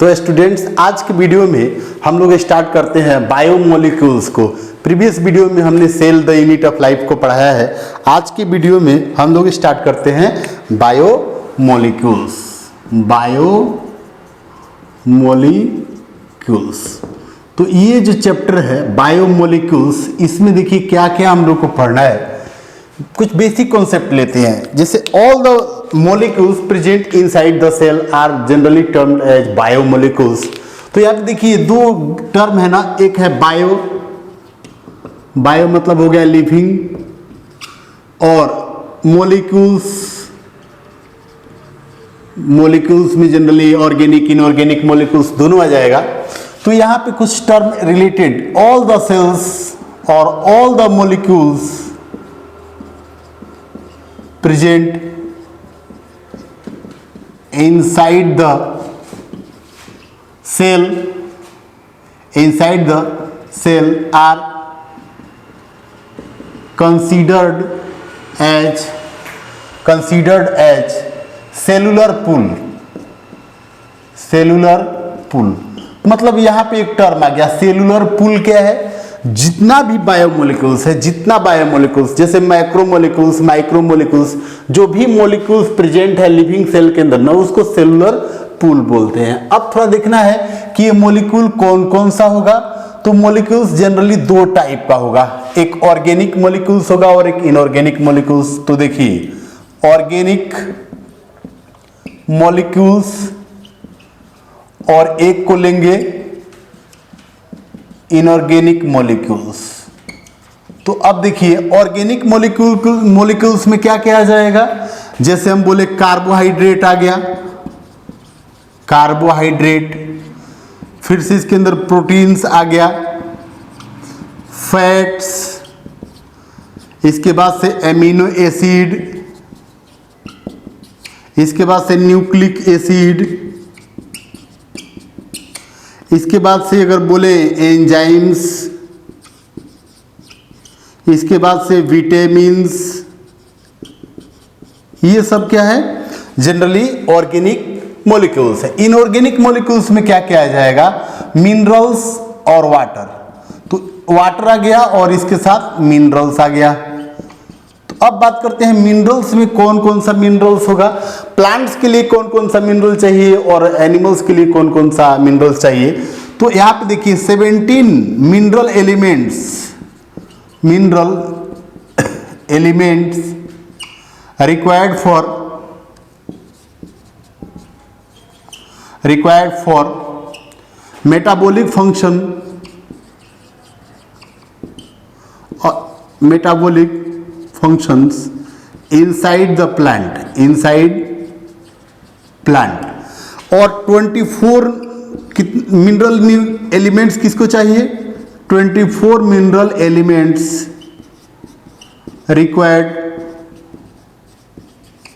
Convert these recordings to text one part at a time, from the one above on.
तो स्टूडेंट्स, आज के वीडियो में हम लोग स्टार्ट करते हैं बायोमोलिक्यूल्स को। प्रीवियस वीडियो में हमने cell the unit of life को पढ़ाया है। आज के वीडियो में हम लोग स्टार्ट करते हैं बायोमोलिक्यूल्स। बायोमोलिक्यूल्स, तो ये जो चैप्टर है बायोमोलिक्यूल्स, इसमें देखिए क्या क्या हम लोग को पढ़ना है। कुछ बेसिक कॉन्सेप्ट लेते हैं, जैसे all the molecules present inside the cell are generally termed as biomolecules। तो यहाँ पे देखिए दो टर्म है ना, एक है बायो मतलब हो गया लिविंग, और मोलिक्यूल्स में जनरली ऑर्गेनिक इनऑर्गेनिक मोलिक्यूल्स दोनों आ जाएगा। तो यहाँ पे कुछ term related, all the cells और all the molecules present inside the cell are considered as cellular pool। मतलब यहाँ पे एक टर्म आ गया सेलुलर पूल। क्या है? जितना भी बायोमोलिक्यूल्स है, जैसे मैक्रोमोलिक्यूल्स, माइक्रोमोलिक्यूल्स, जो भी मोलिक्यूल्स प्रेजेंट है लिविंग सेल के अंदर ना, उसको सेलुलर पूल बोलते हैं। अब थोड़ा देखना है कि ये मोलिक्यूल कौन कौन सा होगा। तो मोलिक्यूल्स जनरली दो टाइप का होगा, एक ऑर्गेनिक मोलिक्यूल्स होगा और एक इनऑर्गेनिक मोलिक्यूल्स। तो देखिए ऑर्गेनिक मोलिक्यूल्स और एक को लेंगे इनऑर्गेनिक मॉलिक्यूल्स। तो अब देखिए ऑर्गेनिक मॉलिक्यूल्स में क्या क्या आ जाएगा। जैसे हम बोले कार्बोहाइड्रेट आ गया, कार्बोहाइड्रेट, फिर से इसके अंदर प्रोटीन्स आ गया, फैट्स, इसके बाद से एमिनो एसिड, इसके बाद से न्यूक्लिक एसिड, इसके बाद से अगर बोले एंजाइम्स, इसके बाद से विटामिन्स। ये सब क्या है? जनरली ऑर्गेनिक मॉलिक्यूल्स है। इनऑर्गेनिक मॉलिक्यूल्स में क्या क्या आ जाएगा? मिनरल्स और वाटर। तो वाटर आ गया और इसके साथ मिनरल्स आ गया। तो अब बात करते हैं मिनरल्स में कौन कौन सा मिनरल्स होगा। प्लांट्स के लिए कौन कौन सा मिनरल चाहिए और एनिमल्स के लिए कौन कौन सा मिनरल्स चाहिए। तो यहाँ पे देखिए 17 mineral elements required for metabolic functions inside the plant. और 24 मिनरल एलिमेंट्स किसको चाहिए? 24 mineral elements required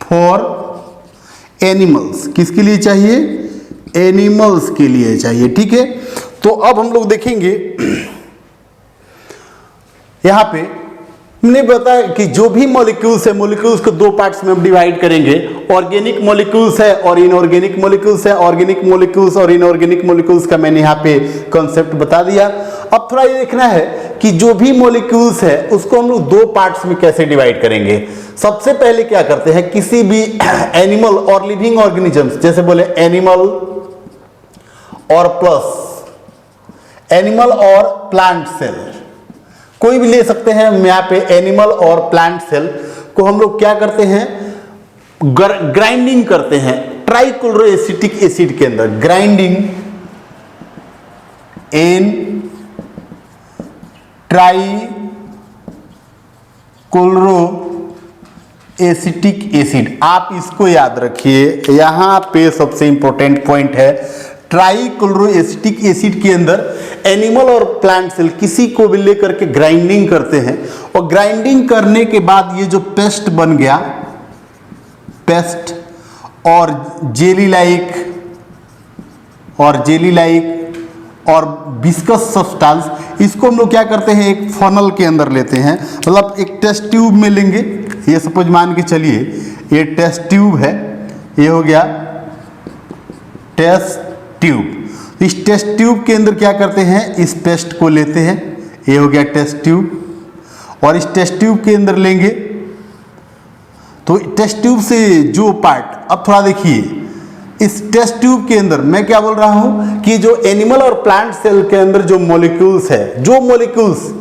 for animals. किसके लिए चाहिए? एनिमल्स के लिए चाहिए। ठीक है, तो अब हम लोग देखेंगे यहां पे मैंने बताया कि जो भी मॉलिक्यूल्स है, मॉलिक्यूल्स को दो पार्ट्स में हम डिवाइड करेंगे। ऑर्गेनिक मॉलिक्यूल्स है और इनऑर्गेनिक मॉलिक्यूल्स है। ऑर्गेनिक मॉलिक्यूल्स और इनऑर्गेनिक मॉलिक्यूल्स का मैंने यहाँ पे कॉन्सेप्ट बता दिया। अब थोड़ा ये देखना है कि जो भी मॉलिक्यूल्स है उसको हम लोग दो पार्ट्स में कैसे डिवाइड करेंगे। सबसे पहले क्या करते हैं, किसी भी एनिमल और लिविंग ऑर्गेनिजम्स, जैसे बोले एनिमल और प्लांट सेल, कोई भी ले सकते हैं। यहाँ पे एनिमल और प्लांट सेल को हम लोग क्या करते हैं, ग्राइंडिंग करते हैं ट्राइक्लोरोएसिटिक एसिड के अंदर। ग्राइंडिंग इन ट्राइक्लोरोएसिटिक एसिड। आप इसको याद रखिए, यहां पे सबसे इंपॉर्टेंट पॉइंट है। ट्राइक्लोरोएसिटिक एसिड के अंदर एनिमल और प्लांट सेल किसी को भी लेकर के ग्राइंडिंग करते हैं, और ग्राइंडिंग करने के बाद ये जो पेस्ट बन गया, पेस्ट और जेली लाइक और विस्कस सब्सटेंस, इसको हम लोग क्या करते हैं, एक फनल के अंदर लेते हैं। मतलब एक टेस्ट ट्यूब में लेंगे। ये सपोज मान के चलिए ये टेस्ट ट्यूब है, ये हो गया टेस्ट ट्यूब। इस टेस्ट ट्यूब के अंदर क्या करते हैं, इस पेस्ट को लेते हैं, ये हो गया टेस्ट ट्यूब, और इस टेस्ट ट्यूब के अंदर लेंगे तो टेस्ट ट्यूब से जो पार्ट, अब थोड़ा देखिए इस टेस्ट ट्यूब के अंदर मैं क्या बोल रहा हूं कि जो एनिमल और प्लांट सेल के अंदर जो मॉलिक्यूल्स है, जो मॉलिक्यूल्स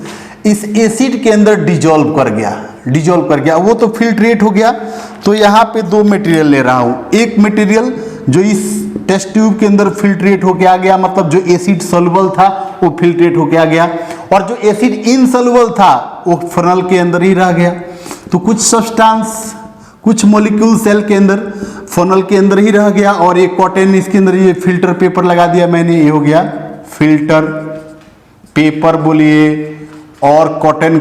इस एसिड के अंदर डिजोल्व कर गया वो तो फिल्ट्रेट हो गया। तो यहाँ पे दो मटेरियल ले रहा हूं, एक मटेरियल जो इस टेस्ट ट्यूब के अंदर फिल्ट्रेट होके आ गया, मतलब जो एसिड सोल्युबल था वो फिल्ट्रेट होके आ गया, और जो एसिड इनसोल्युबल था वो फनल के अंदर ही रह गया। तो कुछ सब्सटेंस, कुछ मॉलिक्यूल सेल के अंदर फनल के अंदर ही रह गया, और एक कॉटन इसके अंदर ये फिल्टर पेपर लगा दिया मैंने, ये हो गया फिल्टर पेपर बोलिए, और कॉटन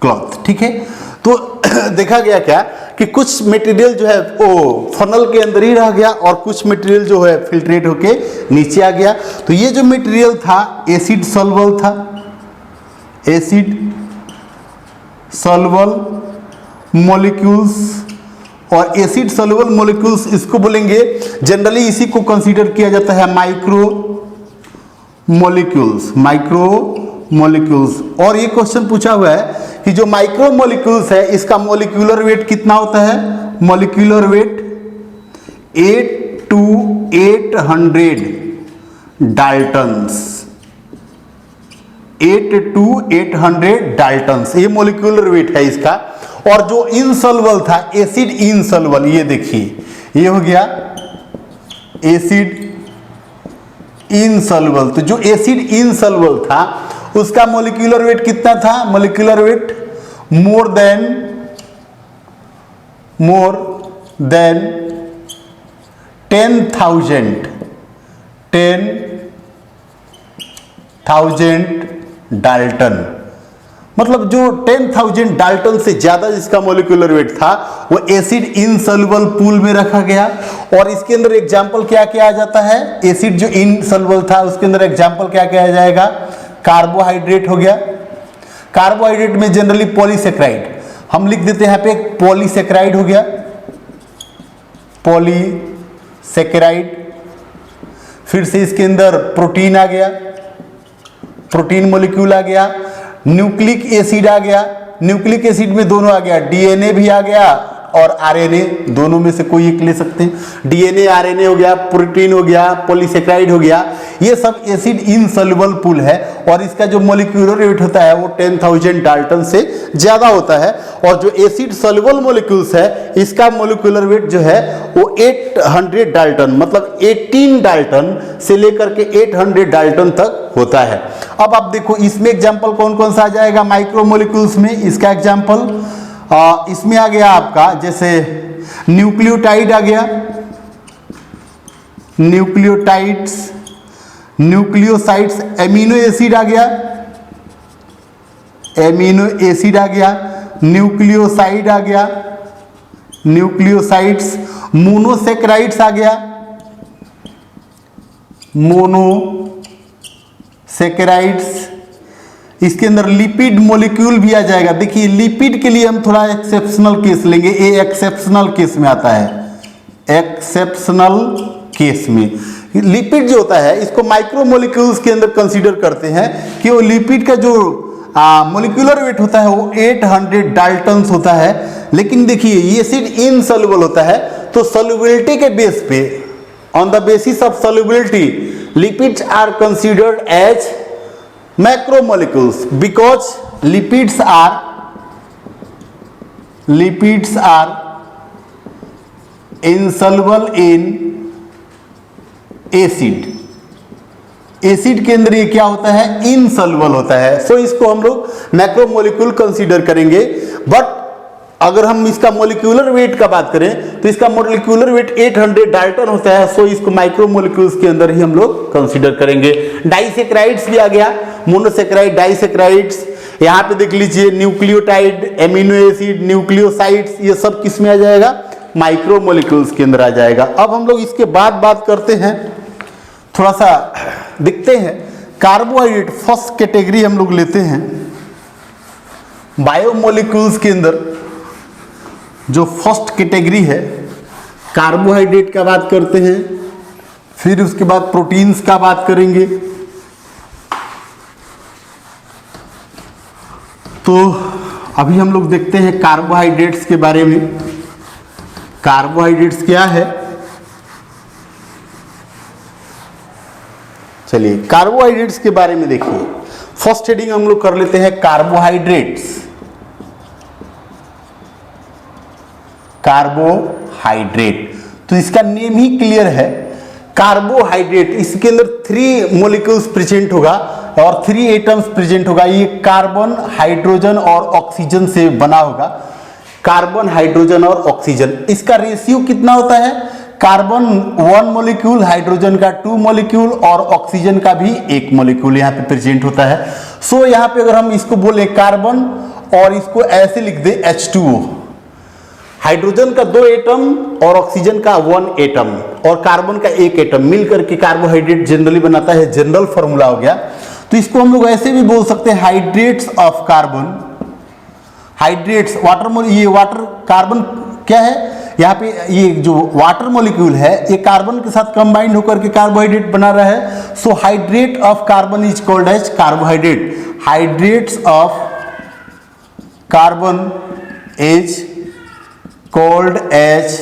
क्लॉथ, ठीक है। तो देखा गया क्या कि कुछ मटेरियल जो है वो फनल के अंदर ही रह गया, और कुछ मटेरियल जो है फिल्ट्रेट होके नीचे आ गया। तो ये जो मटेरियल था एसिड सॉल्युबल था, एसिड सॉल्युबल मॉलिक्यूल्स, और एसिड सॉल्युबल मॉलिक्यूल्स इसको बोलेंगे, जनरली इसी को कंसीडर किया जाता है माइक्रो मॉलिक्यूल्स। और ये क्वेश्चन पूछा हुआ है कि जो माइक्रो मॉलिक्यूल्स है इसका मॉलिक्यूलर वेट कितना होता है, molecular weight 8 to 800 Dalton's, 8 to 800 Dalton's ये मॉलिक्यूलर वेट है इसका। और जो इनसॉल्युबल था एसिड इनसॉल्युबल, ये देखिए ये हो गया एसिड इनसॉल्युबल। तो जो एसिड इनसॉल्युबल था उसका मॉलिक्यूलर वेट कितना था, molecular weight more than 10,000 Dalton, मतलब जो 10,000 डाल्टन से ज्यादा जिसका मॉलिक्यूलर वेट था वो एसिड इनसॉल्युबल पूल में रखा गया। और इसके अंदर एग्जाम्पल क्या किया जाता है, एसिड जो इनसॉल्युबल था उसके अंदर एग्जाम्पल क्या किया जाएगा, कार्बोहाइड्रेट हो गया। कार्बोहाइड्रेट में जनरली पॉलीसेक्राइड हम लिख देते हैं यहाँ पे, पॉलीसेक्राइड हो गया, पॉलीसेक्राइड। फिर से इसके अंदर प्रोटीन आ गया, प्रोटीन मॉलिक्यूल आ गया, न्यूक्लिक एसिड आ गया, न्यूक्लिक एसिड में दोनों आ गया, डीएनए भी आ गया और आरएनए, दोनों में से कोई एक ले सकते हैं। डीएनए आरएनए हो गया, प्रोटीन हो गया, पॉलीसेक्राइड हो गया, ये सब एसिड इनसॉल्युबल पूल है। और इसका जो मॉलिक्यूलर वेट होता है वो 10,000 डाल्टन से ज्यादा होता है। और जो एसिड सॉल्युबल मॉलिक्यूल्स है इसका मॉलिक्यूलर वेट जो है वो 800 डाल्टन, मतलब 18 डाल्टन से लेकर के 800 डाल्टन तक होता है। अब आप देखो इसमें एग्जाम्पल कौन कौन सा आ जाएगा माइक्रोमोलिक्यूल्स में, इसका एग्जाम्पल इसमें आ गया आपका, जैसे न्यूक्लियोटाइड आ गया, न्यूक्लियोटाइड्स, न्यूक्लियोसाइड्स, एमिनो एसिड आ गया, एमिनो एसिड आ गया, न्यूक्लियोसाइड आ गया, न्यूक्लियोसाइड्स, मोनोसेक्राइड्स आ गया, मोनोसेक्राइड्स। इसके अंदर लिपिड मॉलिक्यूल भी आ जाएगा। देखिए लिपिड के लिए हम थोड़ा एक्सेप्शनल केस लेंगे, ये एक्सेप्शनल केस में आता है, एक्सेप्शनल केस में लिपिड जो होता है इसको माइक्रो मॉलिक्यूल्स के अंदर कंसीडर करते हैं कि वो लिपिड का जो मॉलिक्यूलर वेट होता है वो 800 डाल्टन्स होता है। लेकिन देखिए ये एसिड इनसॉल्युबल होता है, तो सॉल्युबिलिटी के बेस पे, on the basis of solubility, lipids are considered as macromolecules because lipids are insoluble in acid। Acid के अंदर ये क्या होता है, इनसॉल्युबल होता है। सो इसको हम लोग मैक्रोमोलिक्यूल कंसीडर करेंगे। बट अगर हम इसका मोलिक्यूलर वेट का बात करें तो इसका मोलिक्यूलर वेट 800 डाल्टन होता है। सो इसको माइक्रोमोलिक्यूल्स के अंदर ही हम लोग कंसीडर करेंगे। डाइसेक्राइड्स भी आ गया, मोनोसेक्राइड, डाइसेक्राइड्स, यहाँ पे देख लीजिए न्यूक्लियोटाइड, एमिनो एसिड, न्यूक्लियोसाइड्स, ये सब किस में आ जाएगा, माइक्रोमोलिक्यूल्स के अंदर आ जाएगा। अब हम लोग इसके बाद बात करते हैं, थोड़ा सा देखते हैं कार्बोहाइड्रेट। फर्स्ट कैटेगरी हम लोग लेते हैं बायोमोलिक्यूल्स के अंदर। जो फर्स्ट कैटेगरी है कार्बोहाइड्रेट का बात करते हैं, फिर उसके बाद प्रोटीन्स का बात करेंगे। तो अभी हम लोग देखते हैं कार्बोहाइड्रेट्स के बारे में। कार्बोहाइड्रेट्स क्या है? चलिए कार्बोहाइड्रेट्स के बारे में देखिए। फर्स्ट हेडिंग हम लोग कर लेते हैं कार्बोहाइड्रेट्स। कार्बोहाइड्रेट, तो इसका नेम ही क्लियर है, कार्बोहाइड्रेट। इसके अंदर 3 मॉलिक्यूल्स प्रेजेंट होगा और 3 एटम्स प्रेजेंट होगा। ये कार्बन, हाइड्रोजन और ऑक्सीजन से बना होगा। कार्बन, हाइड्रोजन और ऑक्सीजन, इसका रेशियो कितना होता है? कार्बन 1 मॉलिक्यूल, हाइड्रोजन का 2 मॉलिक्यूल और ऑक्सीजन का भी 1 मॉलिक्यूल यहाँ पे प्रेजेंट होता है। सो यहाँ पे अगर हम इसको बोले कार्बन और इसको ऐसे लिख दे H2O, हाइड्रोजन का 2 एटम और ऑक्सीजन का 1 एटम और कार्बन का 1 एटम मिलकर के कार्बोहाइड्रेट जनरली बनाता है। जनरल फॉर्मूला हो गया। तो इसको हम लोग ऐसे भी बोल सकते हैं, hydrates of carbon. Hydrates water, ये वाटर कार्बन क्या है यहाँ पे, ये जो वाटर मॉलिक्यूल है ये कार्बन के साथ कंबाइंड होकर के कार्बोहाइड्रेट बना रहा है। So hydrate of carbon is called as carbohydrate. Hydrates of carbon is called as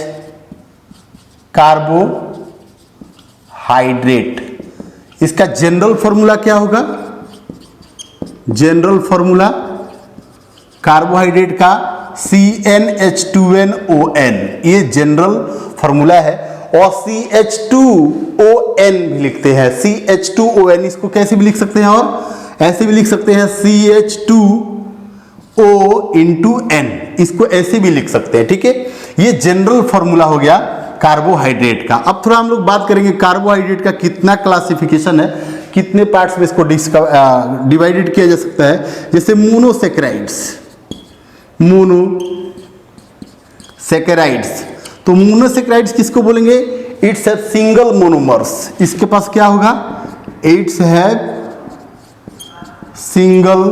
carbohydrate. इसका जनरल फॉर्मूला क्या होगा? जनरल फॉर्मूला कार्बोहाइड्रेट का CnH2nOn, ये जनरल फॉर्मूला है। और CH2ON भी लिखते हैं, CH2ON। इसको कैसे भी लिख सकते हैं और ऐसे भी लिख सकते हैं, CH2O*N, इसको ऐसे भी लिख सकते हैं। ठीक है, ये जनरल फॉर्मूला हो गया कार्बोहाइड्रेट का। अब थोड़ा हम लोग बात करेंगे कार्बोहाइड्रेट का कितना क्लासिफिकेशन है, कितने पार्ट्स में इसको डिवाइडेड किया जा सकता है। जैसे मोनोसेकेराइड्स, मोनोसेकेराइड्स, तो मोनोसेकेराइड्स किसको बोलेंगे? इट्स है सिंगल मोनोमर्स। इसके पास क्या होगा? इट्स है single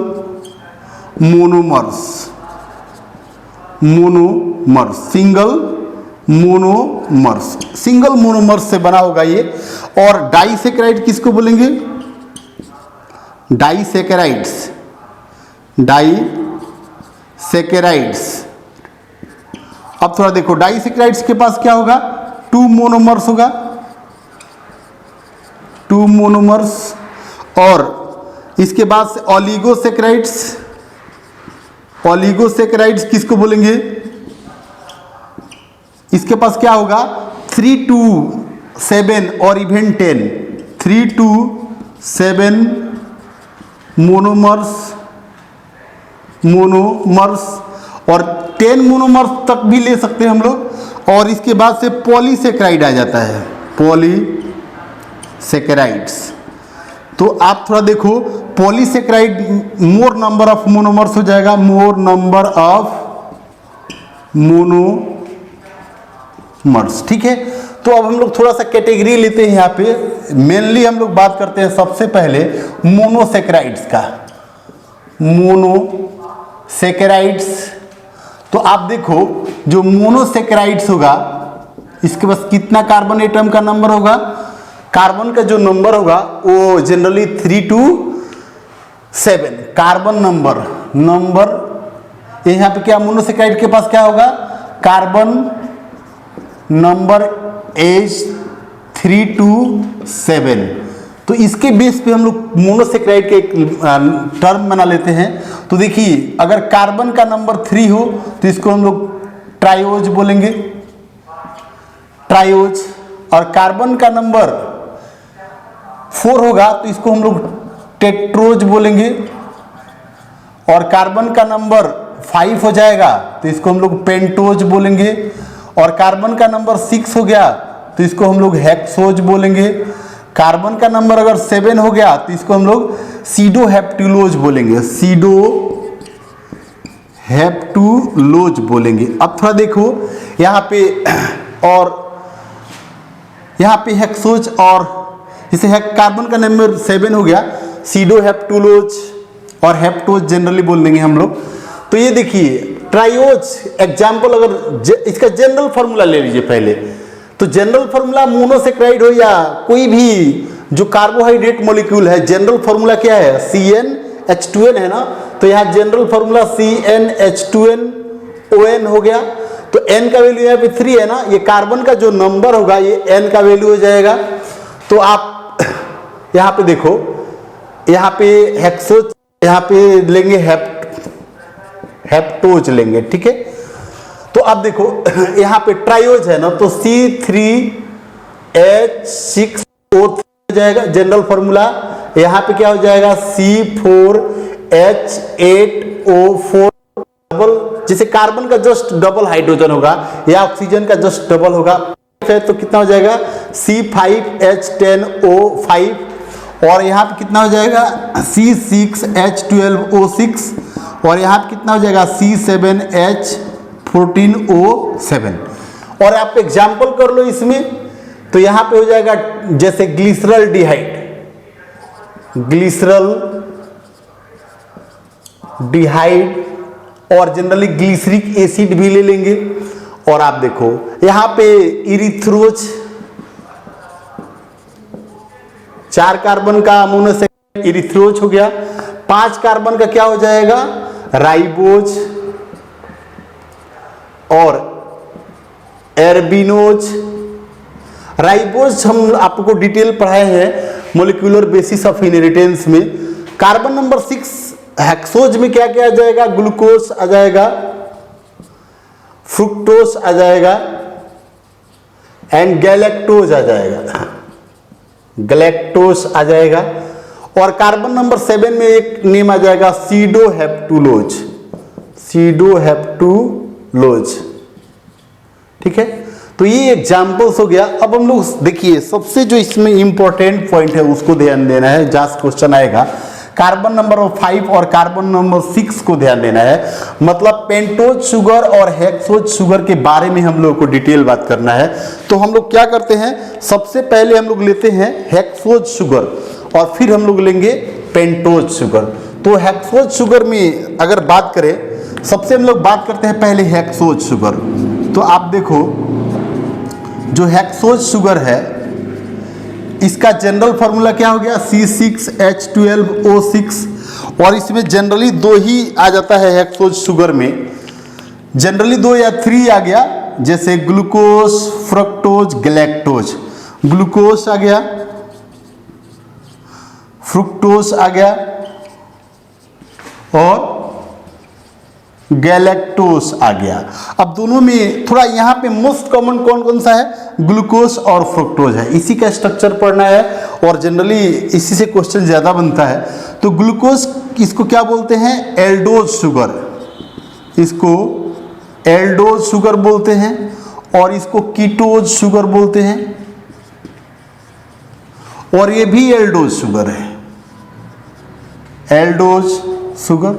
monomers, monomers, single monomers, single monomers से बना होगा ये। और डाइसेकेराइड किसको बोलेंगे? Disaccharides, disaccharides. अब थोड़ा देखो, डाइसेकेराइड्स के पास क्या होगा? 2 मोनोमर्स होगा, 2 मोनोमर्स। और इसके बाद से ओलिगोसेकेराइड्स, ओलिगोसेकेराइड्स किसको बोलेंगे? इसके पास क्या होगा? 3 to 7 और इवन 10, 3 to 7 मोनोमर्स, मोनोमर्स और 10 मोनोमर्स तक भी ले सकते हैं हम लोग। और इसके बाद से पॉलीसेकेराइड आ जाता है, पॉलीसेकेराइड्स। तो आप थोड़ा देखो, polysaccharide more number of monomers हो जाएगा, मोर नंबर ऑफ मोनोमर्स। ठीक है, तो अब हम लोग थोड़ा सा कैटेगरी लेते हैं। यहाँ पे मेनली हम लोग बात करते हैं सबसे पहले मोनोसेकेराइड्स का। मोनोसेकेराइड्स, तो आप देखो जो मोनोसेकेराइड्स होगा इसके पास कितना कार्बन एटम का नंबर होगा? कार्बन का जो नंबर होगा वो जनरली 3 to 7 कार्बन नंबर। यहाँ पे क्या मोनोसेकेराइड के पास क्या होगा? Carbon number as 3 to 7। तो इसके बेस पे हम लोग मोनोसेकेराइड के एक टर्म बना लेते हैं। तो देखिए, अगर कार्बन का नंबर 3 हो तो इसको हम लोग ट्राइओज बोलेंगे, ट्राइओज। और कार्बन का नंबर 4 होगा तो इसको हम लोग टेट्रोज बोलेंगे। और कार्बन का नंबर 5 हो जाएगा तो इसको हम लोग पेंटोज बोलेंगे। और कार्बन का नंबर 6 हो गया तो इसको हम लोग हेक्सोज बोलेंगे। कार्बन का नंबर अगर 7 हो गया तो इसको हम लोग सीडोहेप्टुलोज बोलेंगे, सीडोहेप्टुलोज बोलेंगे। अब थोड़ा देखो यहाँ पे, और यहाँ पे हेक्सोज, और जैसे कार्बन का नंबर 7 हो गया, सीडोहेप्टुलोज और हेप्टोज जनरली बोल देंगे हम लोग। तो ये देखिए ट्राइओज एग्जाम्पल, अगर इसका जनरल फॉर्मूला ले लीजिए पहले। तो जनरल फॉर्मूला मोनोसेक्राइड हो या कोई भी जो कार्बोहाइड्रेट मॉलिक्यूल है, जनरल फॉर्मूला क्या है? CnH2n है ना। तो यहाँ जनरल फॉर्मूला CnH2nOn हो गया। तो n का वैल्यू यहाँ पे 3 है ना, ये कार्बन का जो नंबर होगा ये n का वैल्यू हो जाएगा। तो आप यहाँ पे देखो, यहाँ पे हेक्सोज, यहाँ पे लेंगे हेप्टोज लेंगे, ठीक है। तो अब देखो यहाँ पे ट्रायोज है ना, तो C3H6O3 हो जाएगा जनरल फॉर्मूला। यहाँ पे क्या हो जाएगा? C4H8O4 डबल, जैसे कार्बन का जस्ट डबल हाइड्रोजन होगा या ऑक्सीजन का जस्ट डबल होगा, तो कितना हो जाएगा? C5H10O5। और यहाँ पे कितना हो जाएगा? C6H12O6। और यहाँ पे कितना हो जाएगा? C7H14O7। और आप एग्जाम्पल कर लो इसमें, तो यहाँ पे हो जाएगा जैसे ग्लिसरल डिहाइड और जनरली ग्लिसरिक एसिड भी ले लेंगे। और आप देखो यहाँ पे इरिथ्रोज, 4 कार्बन का अमोनो से इरिथ्रोज हो गया। 5 कार्बन का क्या हो जाएगा? राइबोज और एर्बिनोज। राइबोज हम आपको डिटेल पढ़ाए हैं मोलिकुलर बेसिस ऑफ इनहेरिटेंस में। कार्बन नंबर 6 हेक्सोज में क्या क्या आ जाएगा? ग्लूकोज आ जाएगा, फ्रुक्टोज आ जाएगा एंड गैलेक्टोज आ जाएगा, गैलेक्टोज आ जाएगा। और कार्बन नंबर 7 में एक नेम आ जाएगा सीडोहेप्टुलोज, ठीक है। तो ये एग्जाम्पल्स हो गया। अब हम लोग देखिए सबसे जो इसमें इंपॉर्टेंट पॉइंट है उसको ध्यान देना है, जस्ट क्वेश्चन आएगा। कार्बन नंबर 5 और कार्बन नंबर 6 को ध्यान देना है। मतलब पेंटोज शुगर और हेक्सोज शुगर के बारे में हम लोग को डिटेल बात करना है। तो हम लोग क्या करते हैं, सबसे पहले हम लोग लेते हैं हेक्सोज शुगर और फिर हम लोग लेंगे पेंटोज शुगर। तो हेक्सोज शुगर में अगर बात करें, सबसे हम लोग बात करते हैं पहले हेक्सोज शुगर। तो आप देखो जो हेक्सोज शुगर है इसका जनरल फार्मूला क्या हो गया? C6H12O6। और इसमें जनरली 2 ही आ जाता है हेक्सोज शुगर में, जनरली 2 या 3 आ गया, जैसे ग्लूकोज, फ्रक्टोज, गैलेक्टोज। ग्लूकोज आ गया, फ्रुक्टोज आ गया और गैलेक्टोज आ गया। अब दोनों में थोड़ा यहाँ पे मोस्ट कॉमन कौन कौन सा है? ग्लूकोज और फ्रुक्टोज है। इसी का स्ट्रक्चर पढ़ना है और जनरली इसी से क्वेश्चन ज़्यादा बनता है। तो ग्लूकोज इसको क्या बोलते हैं? एल्डोज शुगर, इसको एल्डोज शुगर बोलते हैं और इसको कीटोज शुगर बोलते हैं और ये भी एल्डोज शुगर है, एल्डोज शुगर।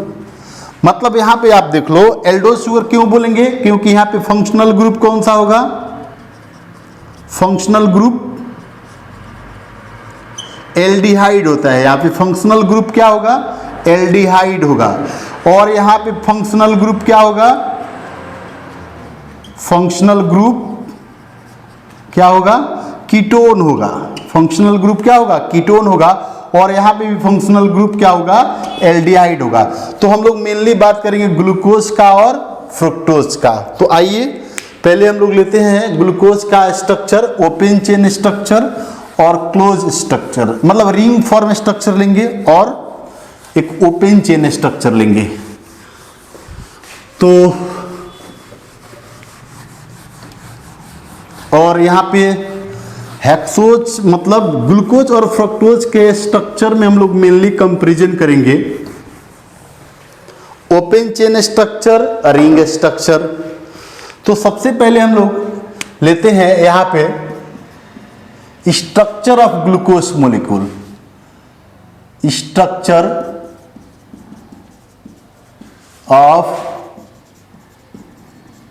मतलब यहां पे आप देख लो एल्डोज शुगर क्यों बोलेंगे? क्योंकि यहां पे फंक्शनल ग्रुप कौन सा होगा? फंक्शनल ग्रुप एल्डिहाइड होता है। यहां पे फंक्शनल ग्रुप क्या होगा? एल्डिहाइड होगा। और यहां पे फंक्शनल ग्रुप क्या होगा? फंक्शनल ग्रुप क्या होगा? कीटोन होगा। फंक्शनल ग्रुप क्या होगा? कीटोन होगा। और यहाँ पे भी फंक्शनल ग्रुप क्या होगा? एल्डिहाइड होगा। तो हम लोग मेनली बात करेंगे ग्लूकोज का और फ्रुक्टोज का। तो आइए पहले हम लोग लेते हैं ग्लूकोज का स्ट्रक्चर, ओपन चेन स्ट्रक्चर और क्लोज स्ट्रक्चर, मतलब रिंग फॉर्म स्ट्रक्चर लेंगे और एक ओपन चेन स्ट्रक्चर लेंगे। तो और यहाँ पे हेक्सोज मतलब ग्लूकोज और फ्रक्टोज के स्ट्रक्चर में हम लोग मेनली कंपैरिजन करेंगे open chain structure, ring structure. तो सबसे पहले हम लोग लेते हैं यहाँ पे structure of glucose molecule, structure of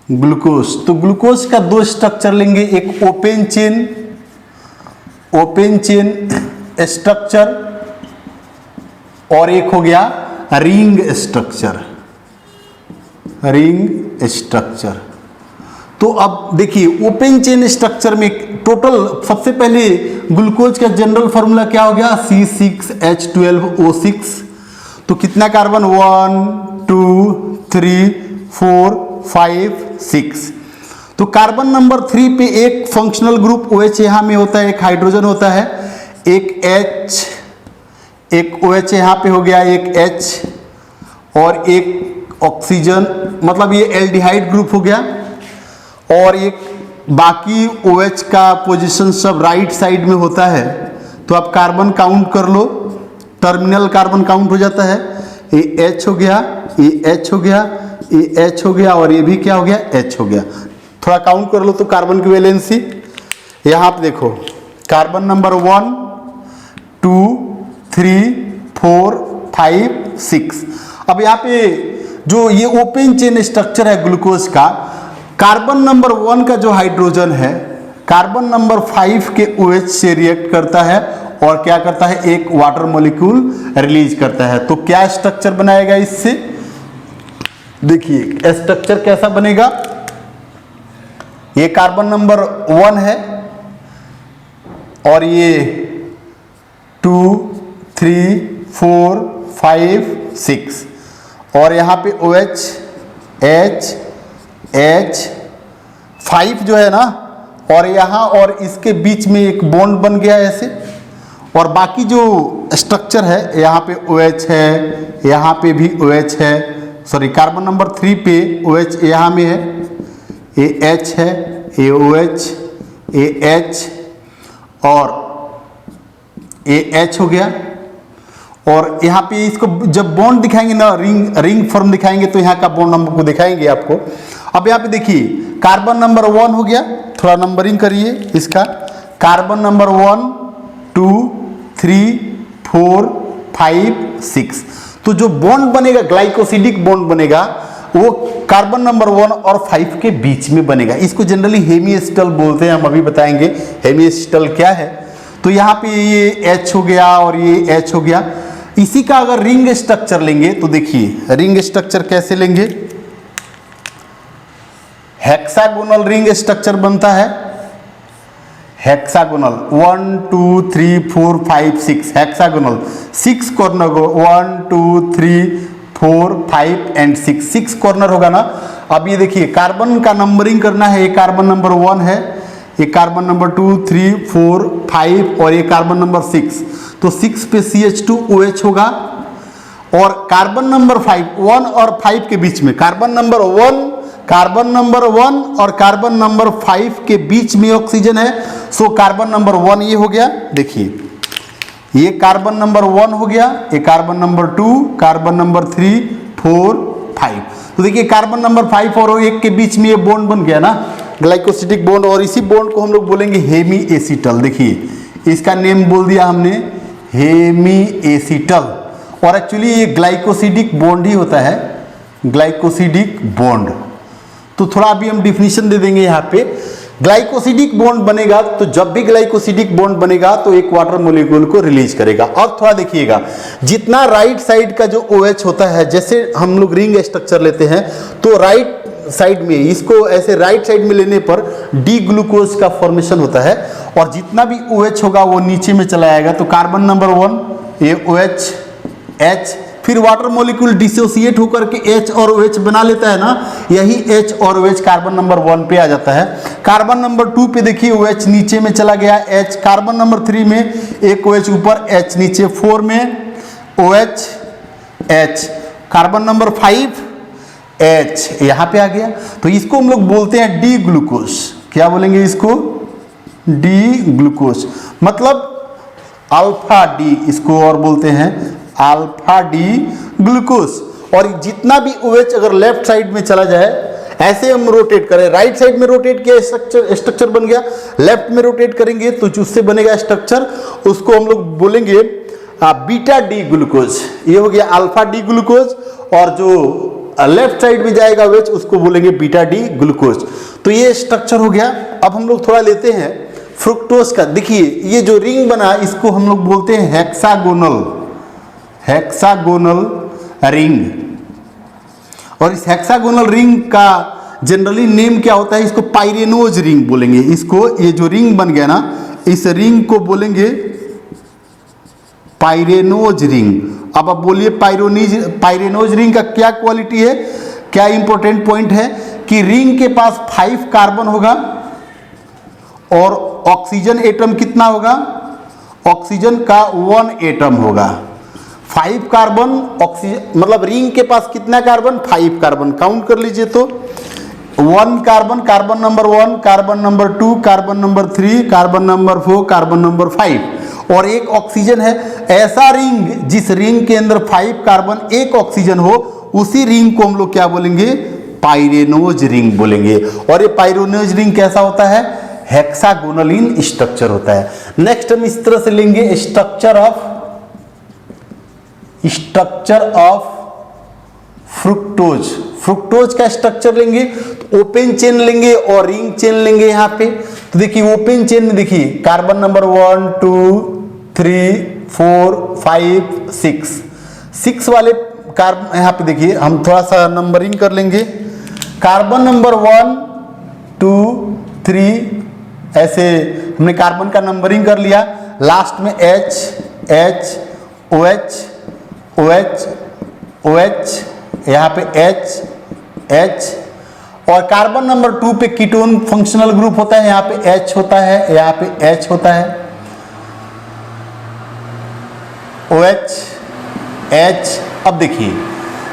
glucose. तो ग्लूकोज का 2 स्ट्रक्चर लेंगे, एक ओपन चेन स्ट्रक्चर और एक हो गया रिंग स्ट्रक्चर। तो अब देखिए ओपन चेन स्ट्रक्चर में टोटल सबसे पहले ग्लूकोज का जनरल फार्मूला क्या हो गया, C6H12O6। तो कितना कार्बन, 1 2 3 4 5 6। तो कार्बन नंबर 3 पे एक फंक्शनल ग्रुप OH यहाँ में होता है, एक हाइड्रोजन होता है, एक H, एक OH यहाँ पे हो गया, एक H और एक ऑक्सीजन, मतलब ये एल्डिहाइड ग्रुप हो गया। और एक बाकी OH का पोजीशन सब राइट साइड में होता है। तो आप कार्बन काउंट कर लो, टर्मिनल कार्बन काउंट हो जाता है, ये H हो गया, ये H हो गया, ये H हो गया और ये भी क्या हो गया, H हो गया। थोड़ा काउंट कर लो तो कार्बन की वैलेंसी यहाँ पे देखो, कार्बन नंबर 1 2 3 4 5 6। अब यहाँ पे जो ये ओपन चेन स्ट्रक्चर है ग्लूकोज का, कार्बन नंबर 1 का जो हाइड्रोजन है कार्बन नंबर 5 के OH से रिएक्ट करता है और क्या करता है, एक वाटर मॉलिक्यूल रिलीज करता है। तो क्या स्ट्रक्चर बनाएगा इससे, देखिए स्ट्रक्चर कैसा बनेगा। ये कार्बन नंबर 1 है और ये 2 3 4 5 6 और यहाँ पे OH H H 5 जो है ना, और यहाँ और इसके बीच में एक बॉन्ड बन गया ऐसे। और बाकी जो स्ट्रक्चर है यहाँ पे OH है, यहाँ पे भी OH है, सॉरी कार्बन नंबर 3 पे OH यहाँ में है, ये H है, ये OH, ये H और ये H हो गया। और यहाँ पे इसको जब बॉन्ड दिखाएंगे ना, रिंग फॉर्म दिखाएंगे तो यहाँ का बॉन्ड हमको दिखाएंगे आपको। अब यहाँ पे देखिए कार्बन नंबर 1 हो गया, थोड़ा नंबरिंग करिए इसका, कार्बन नंबर 1 2 3 4 5 6। तो जो बॉन्ड बनेगा ग्लाइकोसिडिक बॉन्ड बनेगा वो कार्बन नंबर 1 और 5 के बीच में बनेगा। इसको जनरली हेमिस्टल बोलते हैं, हम अभी बताएंगे हेमिस्टल क्या है। तो यहाँ पे ये H हो गया और ये H हो गया। इसी का अगर रिंग स्ट्रक्चर लेंगे तो देखिए रिंग स्ट्रक्चर कैसे लेंगे, हेक्सागोनल रिंग स्ट्रक्चर बनता है, हेक्सागोनल 1 2 3 4 5 6 हेक्सागोनल, 6 कॉर्नर को 1 2 3 4 5 एंड 6 कॉर्नर होगा ना। अब ये देखिए कार्बन का नंबरिंग करना है, ये कार्बन नंबर 1 है, ये कार्बन नंबर 2 3 4 5 और ये कार्बन नंबर 6। तो 6 पे CH2OH होगा और कार्बन नंबर 5 1 और 5 के बीच में कार्बन नंबर 1 और कार्बन नंबर 5 के बीच में ऑक्सीजन है। सो कार्बन नंबर 1 ये हो गया, देखिए ये कार्बन नंबर 1 हो गया, ये कार्बन नंबर 2, कार्बन नंबर 3 4 5। तो देखिए कार्बन नंबर 5 और 1 के बीच में ये बॉन्ड बन गया ना, ग्लाइकोसिडिक बॉन्ड, और इसी बॉन्ड को हम लोग बोलेंगे हेमी एसिटल। देखिए इसका नेम बोल दिया हमने हेमी एसिटल, और एक्चुअली ये ग्लाइकोसिडिक बॉन्ड ही होता है, ग्लाइकोसिडिक बॉन्ड। तो थोड़ा अभी हम डिफिनीशन दे देंगे यहाँ पे। ग्लाइकोसिडिक बॉन्ड बनेगा तो जब भी ग्लाइकोसिडिक बॉन्ड बनेगा तो एक वाटर मॉलिक्यूल को रिलीज करेगा। अब थोड़ा देखिएगा, जितना राइट साइड का जो OH होता है, जैसे हम लोग रिंग स्ट्रक्चर लेते हैं तो राइट साइड में इसको ऐसे राइट साइड में लेने पर डी ग्लूकोज का फॉर्मेशन होता है, और जितना भी OH होगा वो नीचे में चला जाएगा। तो कार्बन नंबर 1 ये OH H, फिर वाटर मॉलिक्यूल डिसोसिएट होकर के H और OH बना लेता है ना, यही H और OH कार्बन नंबर 1 पे आ जाता है। कार्बन नंबर 2 पे देखिए OH नीचे में चला गया H, कार्बन नंबर 3 में एक OH ऊपर H नीचे, 4 में OH H, carbon number 5 H यहाँ पे आ गया। तो इसको हम लोग बोलते हैं डी ग्लूकोज। क्या बोलेंगे इसको, डी ग्लूकोज, मतलब अल्फा डी इसको और बोलते हैं अल्फा डी ग्लूकोज। और जितना भी OH अगर लेफ्ट साइड में चला जाए, ऐसे हम रोटेट करें, राइट साइड में रोटेट किया स्ट्रक्चर बन गया, लेफ्ट में रोटेट करेंगे तो उससे बनेगा स्ट्रक्चर, उसको हम लोग बोलेंगे बीटा डी ग्लूकोज। ये हो गया अल्फा डी ग्लूकोज, और जो लेफ्ट साइड में जाएगा OH उसको बोलेंगे बीटा डी ग्लूकोज। तो ये स्ट्रक्चर हो गया। अब हम लोग थोड़ा लेते हैं फ्रुक्टोज का। देखिए ये जो रिंग बना इसको हम लोग बोलते हैं हेक्सागोनल रिंग, और इस हेक्सागोनल रिंग का जनरली नेम क्या होता है, इसको पाइरेनोज रिंग बोलेंगे। इसको, ये जो रिंग बन गया ना, इस रिंग को बोलेंगे पाइरेनोज रिंग। अब आप बोलिए पाइरेनोज रिंग का क्या क्वालिटी है, क्या इंपॉर्टेंट पॉइंट है कि रिंग के पास 5 कार्बन होगा और ऑक्सीजन एटम कितना होगा, ऑक्सीजन का 1 एटम होगा। 5 कार्बन ऑक्सीजन, मतलब रिंग के पास कितना कार्बन, 5 कार्बन। काउंट कर लीजिए तो 1 carbon, carbon number 1, carbon number 2, carbon number 3, carbon number 4, carbon number 5 और एक ऑक्सीजन है। ऐसा रिंग जिस रिंग के अंदर 5 कार्बन, एक ऑक्सीजन हो, उसी रिंग को हम लोग क्या बोलेंगे, पाइरेनोज रिंग बोलेंगे। और ये पाइरेनोज रिंग कैसा होता है, हेक्सागोनल इन स्ट्रक्चर होता है। नेक्स्ट हम इस तरह से लेंगे स्ट्रक्चर ऑफ फ्रुक्टोज। फ्रुक्टोज का स्ट्रक्चर लेंगे तो ओपन चेन लेंगे और रिंग चेन लेंगे। यहाँ पे तो देखिए ओपन चेन में देखिए कार्बन नंबर 1 2 3 4 5 6 वाले कार्बन। यहाँ पे देखिए हम थोड़ा सा नंबरिंग कर लेंगे। कार्बन नंबर 1 2 3 ऐसे हमने कार्बन का नंबरिंग कर लिया। लास्ट में H OH OH OH, यहाँ पे H और कार्बन नंबर 2 पे कीटोन फंक्शनल ग्रुप होता है, यहाँ पे H होता है, यहाँ पे H होता है, OH H। अब देखिए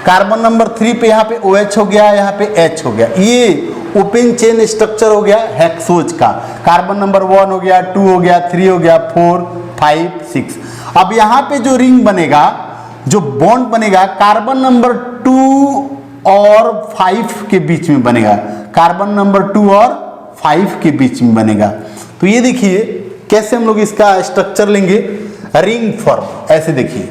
कार्बन नंबर 3 पे यहाँ पे OH हो गया, यहाँ पे H हो गया। ये ओपन चेन स्ट्रक्चर हो गया हेक्सोज का। कार्बन नंबर 1 हो गया, 2 हो गया, 3 हो गया, 4 5 6। अब यहाँ पे जो रिंग बनेगा, जो बॉन्ड बनेगा, कार्बन नंबर 2 और 5 के बीच में बनेगा। कार्बन नंबर 2 और 5 के बीच में बनेगा। तो ये देखिए कैसे हम लोग इसका स्ट्रक्चर लेंगे, रिंग फॉर्म। ऐसे देखिए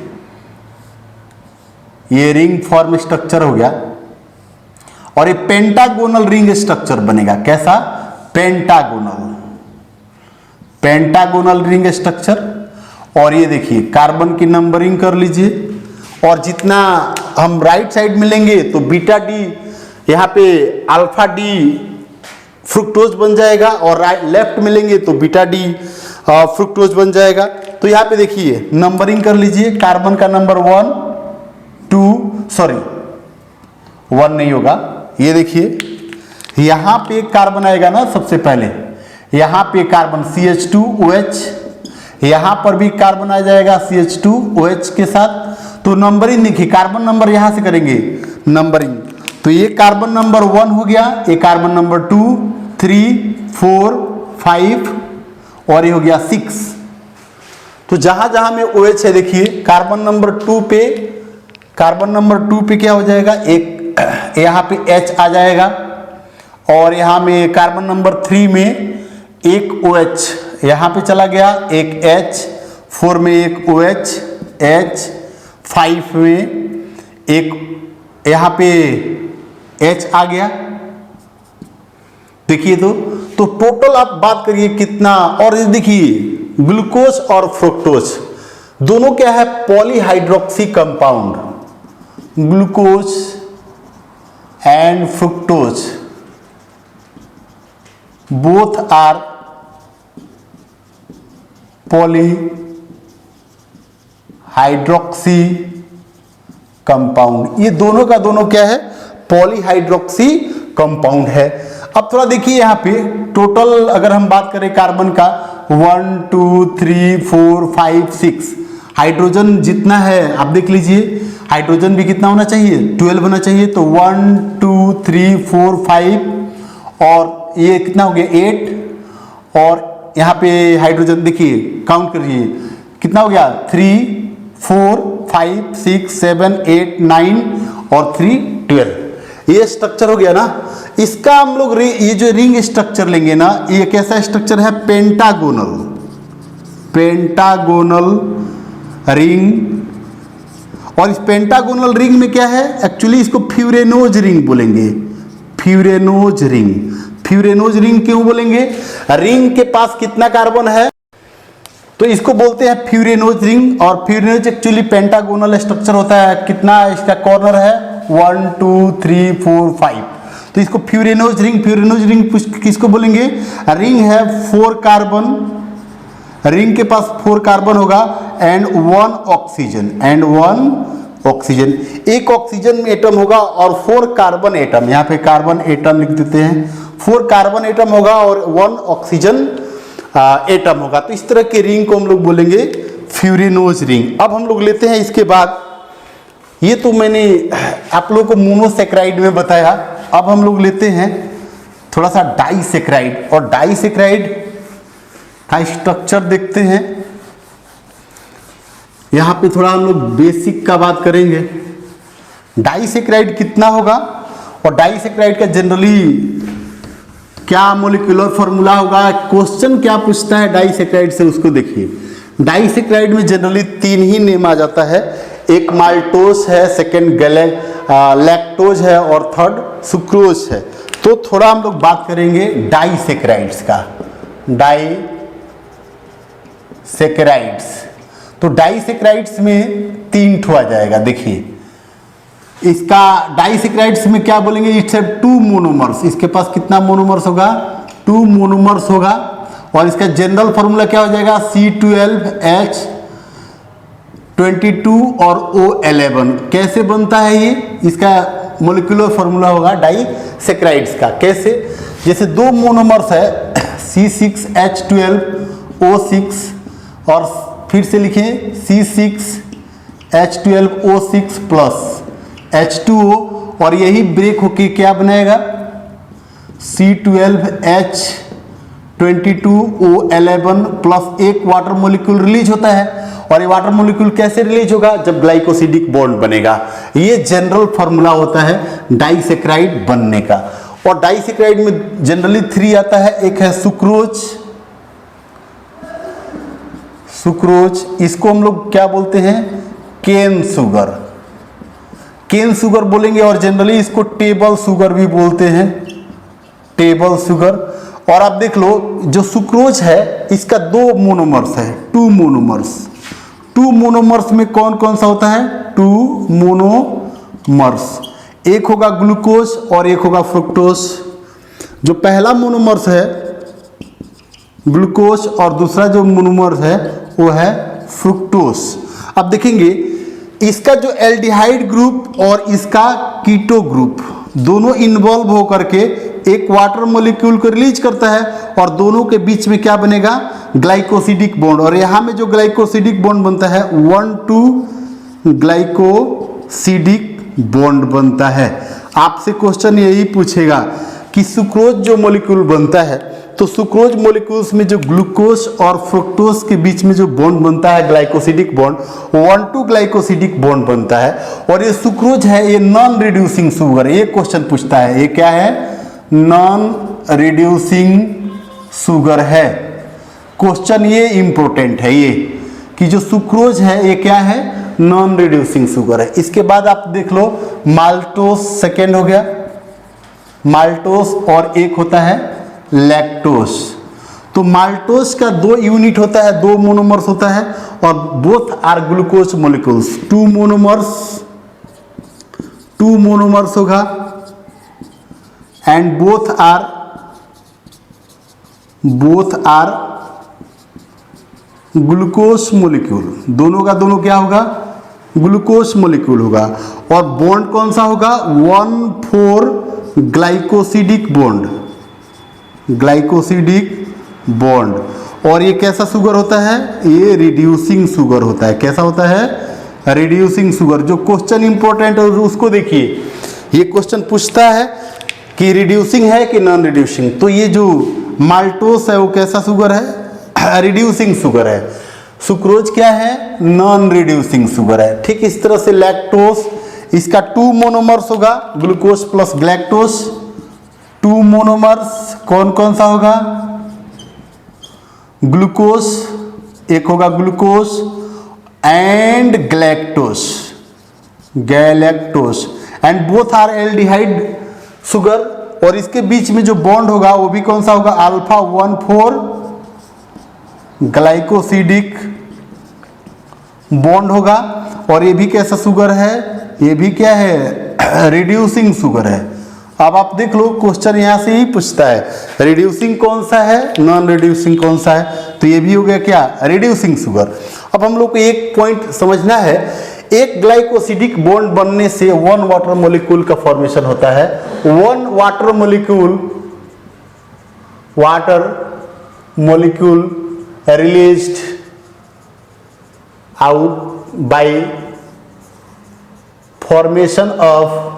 ये रिंग फॉर्म स्ट्रक्चर हो गया और ये पेंटागोनल रिंग स्ट्रक्चर बनेगा। कैसा, पेंटागोनल रिंग स्ट्रक्चर। और ये देखिए कार्बन की नंबरिंग कर लीजिए और जितना हम राइट साइड में लेंगे तो बीटा डी, यहाँ पे अल्फा डी फ्रुक्टोज बन जाएगा और लेफ्ट में लेंगे तो बीटा डी फ्रुक्टोज बन जाएगा। तो यहाँ पे देखिए नंबरिंग कर लीजिए। कार्बन का नंबर 1 नहीं होगा। ये देखिए यहाँ पे एक कार्बन आएगा ना, सबसे पहले यहाँ पे कार्बन CH2OH, यहाँ पर भी कार्बन आ जाएगा CH2OH के साथ। तो नंबरिंग देखिए, कार्बन नंबर यहाँ से करेंगे नंबरिंग। तो ये कार्बन नंबर 1 हो गया, ये कार्बन नंबर 2 3 4 5 और ये हो गया 6। तो जहां जहां में OH है देखिए कार्बन नंबर 2 पे, कार्बन नंबर 2 पे क्या हो जाएगा, एक यहाँ पे H आ जाएगा और यहाँ में कार्बन नंबर 3 में एक OH यहाँ पे चला गया, एक H, 4 में एक OH H, 5 में एक यहाँ पे H आ गया। देखिए तो टोटल आप बात करिए कितना। और देखिए ग्लूकोज और फ्रुक्टोज दोनों क्या है, polyhydroxy compound. Glucose and fructose both are polyhydroxy compound. ये दोनों का दोनों क्या है, पॉलीहाइड्रोक्सी कंपाउंड है। अब थोड़ा देखिए यहाँ पे टोटल अगर हम बात करें कार्बन का 1 2 3 4 5 6, हाइड्रोजन जितना है आप देख लीजिए, हाइड्रोजन भी कितना होना चाहिए, 12 होना चाहिए। तो 1 2 3 4 5 और ये कितना हो गया 8। और यहाँ पे हाइड्रोजन देखिए काउंट करिए कितना हो गया, 3 4 5 6 7 8 9 और 3 12। ये स्ट्रक्चर हो गया ना। इसका हम लोग ये जो रिंग स्ट्रक्चर लेंगे ना, ये कैसा स्ट्रक्चर है, पेंटागोनल रिंग। और इस पेंटागोनल रिंग में क्या है, एक्चुअली इसको फ्यूरेनोज रिंग बोलेंगे। फ्यूरेनोज रिंग क्यों बोलेंगे, रिंग के पास कितना कार्बन है तो इसको बोलते हैं फ्यूरेनोज रिंग। और फ्यूरेनोज एक्चुअली पेंटागोनल स्ट्रक्चर होता है। कितना इसका कॉर्नर है, 1 2 3 4 5। तो तो इसको फ्यूरेनोज रिंग किसको बोलेंगे? रिंग है 4 कार्बन, रिंग के पास 4 कार्बन होगा एंड 1 ऑक्सीजन, एक ऑक्सीजन एटम होगा और 4 कार्बन एटम, यहाँ पे कार्बन एटम लिख देते हैं, 4 कार्बन एटम होगा और 1 ऑक्सीजन एटम होगा। तो इस तरह के रिंग को हम लोग बोलेंगे फ्यूरेनोज रिंग। अब हम लोग लेते हैं इसके बाद, ये तो मैंने आप लोगों को मोनोसेक्राइड में बताया, अब हम लोग लेते हैं थोड़ा सा डाइसेक्राइड, और डाइसेक्राइड का स्ट्रक्चर देखते हैं। यहाँ पे थोड़ा हम लोग बेसिक का बात करेंगे, डाइसेक्राइड कितना होगा और डाइसेक्राइड का जनरली क्या मोलिकुलर फॉर्मूला होगा, क्वेश्चन क्या पूछता है डाइसेक्राइड से उसको देखिए। डाइसेक्राइड में जनरली 3 ही नेम आ जाता है, एक माल्टोस है, सेकंड लैक्टोज है और थर्ड सुक्रोज है। तो थोड़ा हम लोग बात करेंगे डाइसेक्राइड्स का, डाइसेक्राइड्स। तो डाइसेक्राइड्स में 3 ठो आ जाएगा। देखिए इसका डाइसेक्राइड्स में क्या बोलेंगे, इट्स 2 मोनोमर्स, इसके पास कितना मोनोमर्स होगा? 2 मोनोमर्स होगा। और इसका जनरल फॉर्मूला क्या हो जाएगा? C12H22 और O11। कैसे बनता है ये? इसका मोलिकुलर फॉर्मूला होगा डाइसेक्राइड्स का। कैसे? जैसे 2 मोनोमर्स है C6H12O6 और फिर से लिखें C6H12O6 प्लस H2O, और यही ब्रेक होके क्या बनाएगा? C12H22O11 प्लस एक वाटर मॉलिक्यूल रिलीज होता है। और ये वाटर मॉलिक्यूल कैसे रिलीज होगा? जब ग्लाइकोसिडिक बॉन्ड बनेगा। ये जनरल फॉर्मूला होता है डाइसेक्राइड बनने का। और डाइसेक्राइड में जनरली 3 आता है, एक है सुक्रोज, इसको हम लोग क्या बोलते हैं? केन शुगर बोलेंगे, और जनरली इसको टेबल शुगर भी बोलते हैं, टेबल शुगर। और आप देख लो जो सुक्रोज है इसका 2 मोनोमर्स है, 2 मोनोमर्स में कौन कौन सा होता है? 2 मोनोमर्स, एक होगा ग्लूकोज और एक होगा फ्रुक्टोज। जो पहला मोनोमर्स है ग्लूकोज और दूसरा जो मोनोमर्स है वो है फ्रुक्टोज। अब देखेंगे इसका जो एल्डिहाइड ग्रुप और इसका कीटो ग्रुप दोनों इन्वॉल्व होकर के एक वाटर मॉलिक्यूल को रिलीज करता है, और दोनों के बीच में क्या बनेगा? Glycosidic bond. और यहाँ में जो ग्लाइकोसिडिक बॉन्ड बनता है 1,2 ग्लाइकोसिडिक बॉन्ड बनता है। आपसे क्वेश्चन यही पूछेगा कि सुक्रोज जो मॉलिक्यूल बनता है, तो सुक्रोज मॉलिक्यूल्स में जो ग्लूकोज और फ्रुक्टोज के बीच में जो बॉन्ड बनता है ग्लाइकोसिडिक बॉन्ड, 1,2 ग्लाइकोसिडिक बॉन्ड बनता है। और ये सुक्रोज है, ये नॉन रिड्यूसिंग शुगर है। ये क्वेश्चन पूछता है, ये क्या है? नॉन रिड्यूसिंग शुगर है। क्वेश्चन ये इंपॉर्टेंट है, ये कि जो सुक्रोज है ये क्या है? नॉन रिड्यूसिंग शुगर है। इसके बाद आप देख लो माल्टोस सेकेंड हो गया, माल्टोस, और एक होता है लैक्टोस। तो माल्टोस का 2 यूनिट होता है, 2 मोनोमर्स होता है, और both are glucose molecules. 2 monomers होगा and both are glucose molecule. दोनों का दोनों क्या होगा? ग्लूकोज मॉलिक्यूल होगा। और बॉन्ड कौन सा होगा? 1,4 ग्लाइकोसिडिक बॉन्ड। और ये कैसा शुगर होता है? ये रिड्यूसिंग शुगर होता है। कैसा होता है? Reducing sugar. जो क्वेश्चन इंपॉर्टेंट है उसको देखिए, ये क्वेश्चन पूछता है कि रिड्यूसिंग है कि नॉन रिड्यूसिंग। तो ये जो माल्टोस है वो कैसा शुगर है? रिड्यूसिंग शुगर है। सुक्रोज क्या है? नॉन रिड्यूसिंग शुगर है। ठीक इस तरह से लैक्टोस, इसका 2 मोनोमर्स होगा, ग्लूकोज प्लस ग्लैक्टोस। 2 मोनोमर्स कौन कौन सा होगा? ग्लूकोज, एक होगा glucose and galactose and both are aldehyde sugar. और इसके बीच में जो बॉन्ड होगा वो भी कौन सा होगा? अल्फा 1,4 ग्लाइकोसिडिक बॉन्ड होगा। और ये भी कैसा शुगर है? ये भी क्या है? रिड्यूसिंग शुगर है। अब आप देख लो क्वेश्चन यहाँ से ही पूछता है रिड्यूसिंग कौन सा है, नॉन रिड्यूसिंग कौन सा है, तो ये भी हो गया क्या, रिड्यूसिंग शुगर। अब हम लोग को एक पॉइंट समझना है, एक ग्लाइकोसिडिक बॉन्ड बनने से वन वाटर मॉलिक्यूल का फॉर्मेशन होता है। One water molecule released out by formation of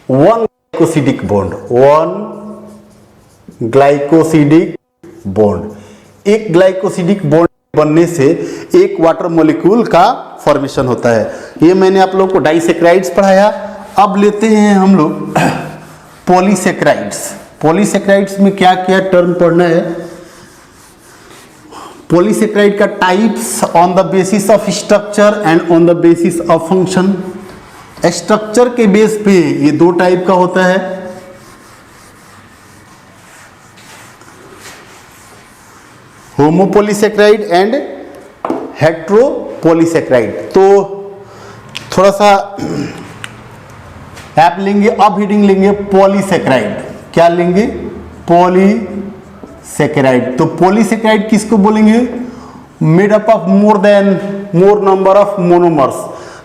one glycosidic bond. एक ग्लाइकोसिडिक बॉन्ड बनने से एक वाटर मॉलिक्यूल का फॉर्मेशन होता है। ये मैंने आप लोग को डाइसेक्राइड्स पढ़ाया। अब लेते हैं हम लोग पॉलीसेक्राइड्स। पॉलीसेक्राइड्स में क्या क्या टर्म पढ़ना है। पॉलीसेक्राइड का types on the basis of structure and on the basis of function. Structure के बेस पे ये दो टाइप का होता है, होमोपॉलीसेक्राइड एंड हेट्रोपॉलीसेक्राइड। तो थोड़ा सा आप लेंगे, अब हेडिंग लेंगे पॉलीसेक्राइड। क्या लेंगे, पॉलीसेक्राइड। तो पॉलीसेक्राइड किसको बोलेंगे, made up of more number of monomers.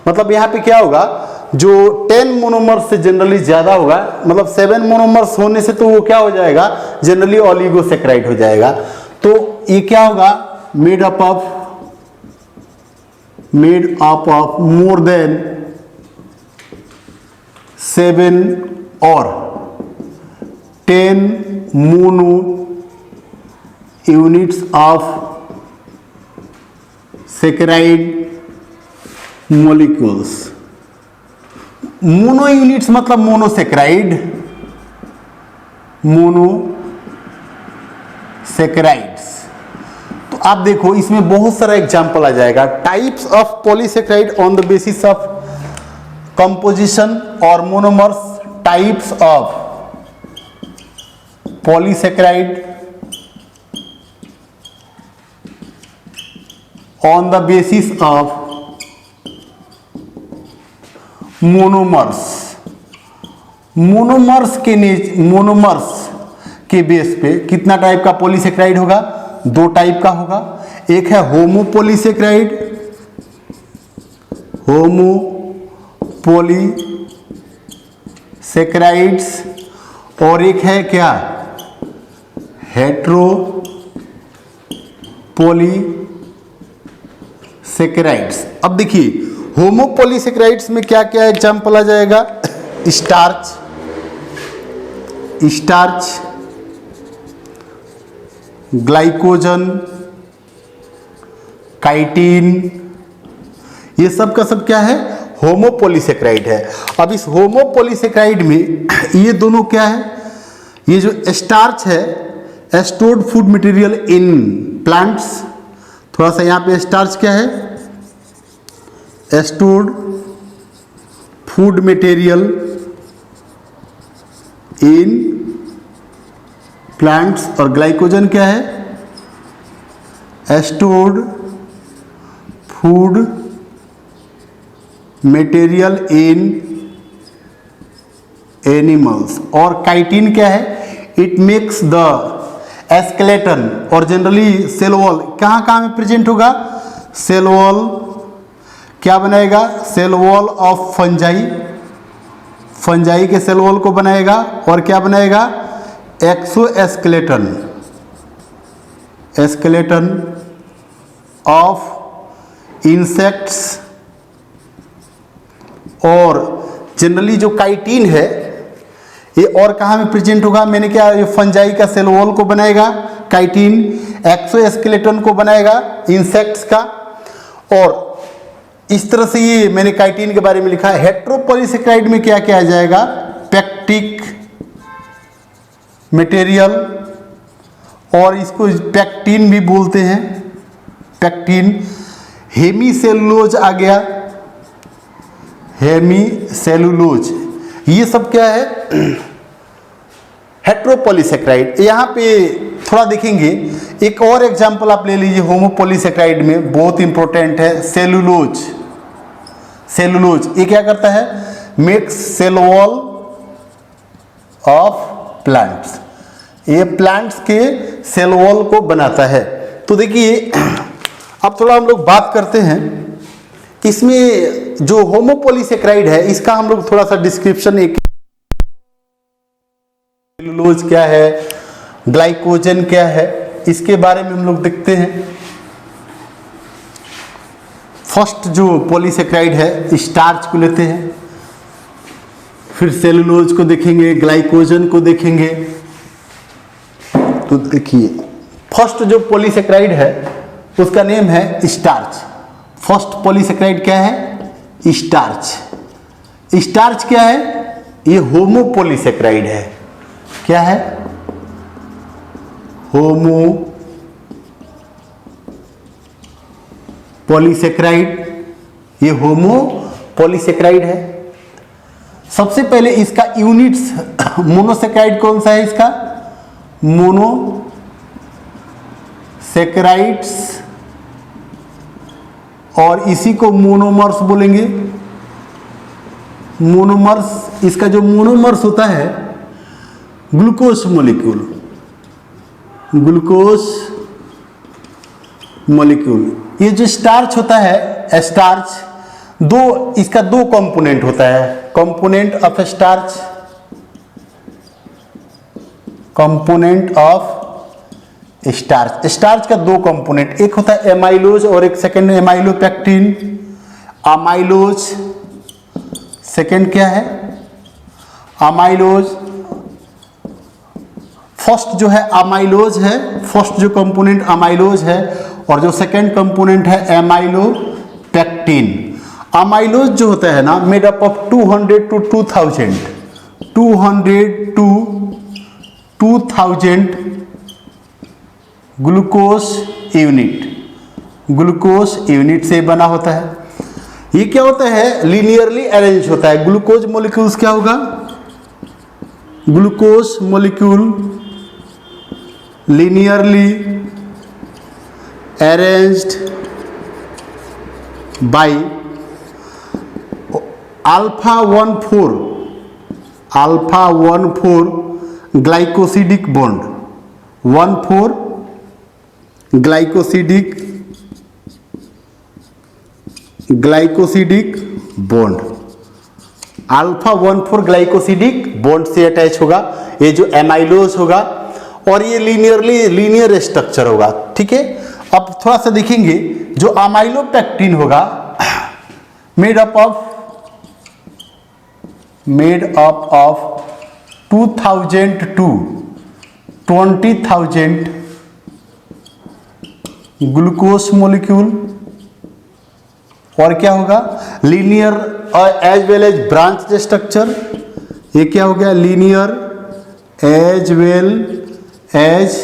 मतलब यहाँ पे क्या होगा, जो 10 मोनोमर्स से जनरली ज्यादा होगा, मतलब 7 मोनोमर्स होने से तो वो क्या हो जाएगा, जनरली ओलिगोसेक्राइड हो जाएगा। तो ये क्या होगा, made up of more than 7 और 10 mono units of saccharide molecules. Mono units मतलब मोनोसेक्राइड्स। तो आप देखो इसमें बहुत सारा एग्जांपल आ जाएगा। Types of polysaccharide on the basis of composition और monomers. Types of polysaccharide on the basis of monomers. Monomers के बेस पे कितना टाइप का पॉलीसेक्राइड होगा, 2 टाइप का होगा। एक है होमोपॉलीसेक्राइड्स और एक है क्या, हेट्रोपॉलीसेक्राइड्स। अब देखिए होमोपॉलीसेक्राइड्स में क्या क्या एग्जाम्पल आ जाएगा, स्टार्च, ग्लाइकोजन, काइटिन, ये सब का सब क्या है, होमोपॉलीसेक्राइड है। अब इस होमोपॉलीसेक्राइड में ये दोनों क्या है, ये जो स्टार्च है stored food material in plants. थोड़ा सा यहाँ पे स्टार्च क्या है, stored food material in plants और ग्लाइकोजन क्या है, stored food material in animals. और काइटिन क्या है, इट मेक्स द एस्केलेटन और जनरली सेल वॉल कहाँ में प्रेजेंट होगा, सेल वॉल क्या बनाएगा, सेल वॉल ऑफ फंजाई के सेल वॉल को बनाएगा। और क्या बनाएगा, एस्केलेटन ऑफ इंसेक्ट्स। और जनरली जो काइटिन है ये और कहाँ में प्रेजेंट होगा, मैंने क्या, ये फंजाई का सेल वॉल को बनाएगा काइटिन, एक्सोस्केलेटन को बनाएगा इंसेक्ट्स का। और इस तरह से ये मैंने काइटिन के बारे में लिखा है। हेट्रोपॉलीसेक्राइड में क्या क्या आ जाएगा, पेक्टिक मटेरियल और इसको पेक्टिन भी बोलते हैं, पेक्टिन। हेमीसेलुलोज आ गया, हेमीसेलुलोज, ये सब क्या है, हेट्रोपॉलीसेक्राइड। यहाँ पे थोड़ा देखेंगे, एक और एग्जांपल आप ले लीजिए होमोपॉलीसेक्राइड में, बहुत इंपॉर्टेंट है, सेलुलोज। ये क्या करता है, makes cell wall of plants, ये प्लांट्स के सेल वॉल को बनाता है। तो देखिए अब थोड़ा हम लोग बात करते हैं इसमें जो होमोपोलीसेक्राइड है इसका हम लोग थोड़ा सा डिस्क्रिप्शन, एक सेलुलोज क्या है, ग्लाइकोजन क्या है, इसके बारे में हम लोग देखते हैं। फर्स्ट जो पॉलीसेक्राइड है स्टार्च को लेते हैं, फिर सेलुलोज को देखेंगे, ग्लाइकोजन को देखेंगे। तो देखिए फर्स्ट जो पॉलीसेक्राइड है उसका नेम है स्टार्च। फर्स्ट पॉलीसेक्राइड क्या है? स्टार्च। स्टार्च क्या है? ये होमोपोलीसेक्राइड है। क्या है? होमो पॉलीसेक्राइड, ये होमो पॉलीसेक्राइड है। सबसे पहले इसका यूनिट्स, मोनोसेक्राइड कौन सा है इसका? मोनोसेक्राइड्स, और इसी को मोनोमर्स बोलेंगे। मोनोमर्स, इसका जो मोनोमर्स होता है ग्लूकोज मॉलिक्यूल, ग्लूकोज मॉलिक्यूल। ये जो स्टार्च होता है, स्टार्च, इसका दो कंपोनेंट होता है। Component of starch, component of starch. Starch का दो कंपोनेंट, एक होता है एमाइलोज और एक सेकेंड एमाइलोपेक्टिन। अमाइलोज, सेकेंड क्या है? अमाइलोज। फर्स्ट जो है अमाइलोज है, फर्स्ट जो कंपोनेंट अमाइलोज है, और जो सेकेंड कंपोनेंट है एमाइलोपेक्टिन। अमाइलोज जो होता है ना, made up of 200 to 2000, 200 to 2000 glucose unit, glucose unit से बना होता है। ये क्या होता है? लीनियरली अरेंज होता है। ग्लूकोज मॉलिक्यूल्स क्या होगा? Glucose molecule linearly arranged by alpha 1,4 glycosidic bond, 1,4 glycosidic bond, alpha 1,4 glycosidic bond से अटैच होगा ये जो एमाइलोज होगा, और ये लीनियर स्ट्रक्चर होगा। ठीक है, अब थोड़ा सा देखेंगे जो अमाइलोपेक्टिन होगा, made up of 2000 to 20,000 glucose molecule, और क्या होगा? लीनियर और as well as branch structure. ये क्या हो गया? Linear as well as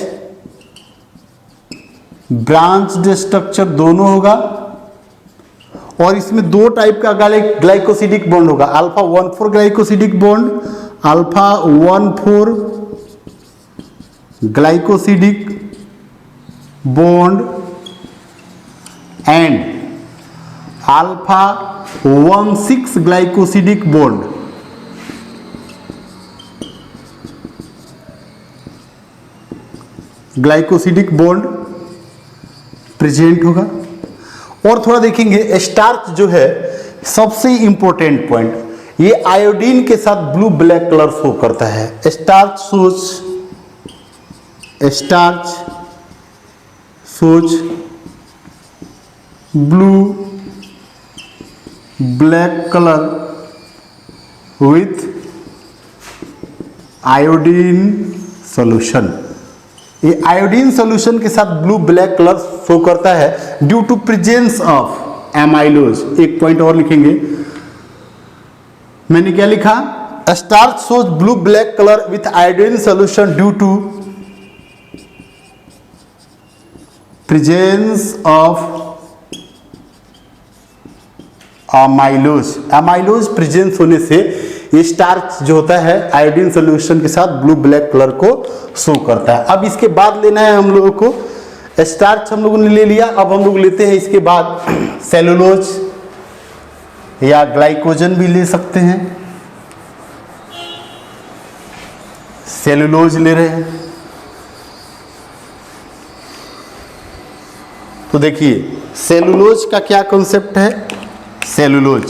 branch structure दोनों होगा, और इसमें दो टाइप का ग्लाइकोसिडिक बॉन्ड होगा। Alpha 1,4 glycosidic bond, alpha 1,4 glycosidic bond, and alpha 1,6 glycosidic bond. Glycosidic bond present होगा। और थोड़ा देखेंगे स्टार्च जो है, सबसे इंपॉर्टेंट पॉइंट, ये आयोडीन के साथ ब्लू ब्लैक कलर शो करता है। Starch shows blue black colour with iodine solution. ये आयोडीन सॉल्यूशन के साथ ब्लू ब्लैक कलर शो करता है due to presence of amylose. एक पॉइंट और लिखेंगे, मैंने क्या लिखा? Starch shows blue black colour with iodine solution due to presence of amylose. Amylose presence होने से ये स्टार्च जो होता है आयोडीन सॉल्यूशन के साथ ब्लू ब्लैक कलर को शो करता है। अब इसके बाद लेना है हम लोगों को, स्टार्च हम लोगों ने ले लिया, अब हम लोग लेते हैं इसके बाद सेलुलोज या ग्लाइकोजन भी ले सकते हैं। सेलुलोज ले रहे हैं। तो देखिए सेलुलोज का क्या कॉन्सेप्ट है, सेलुलोज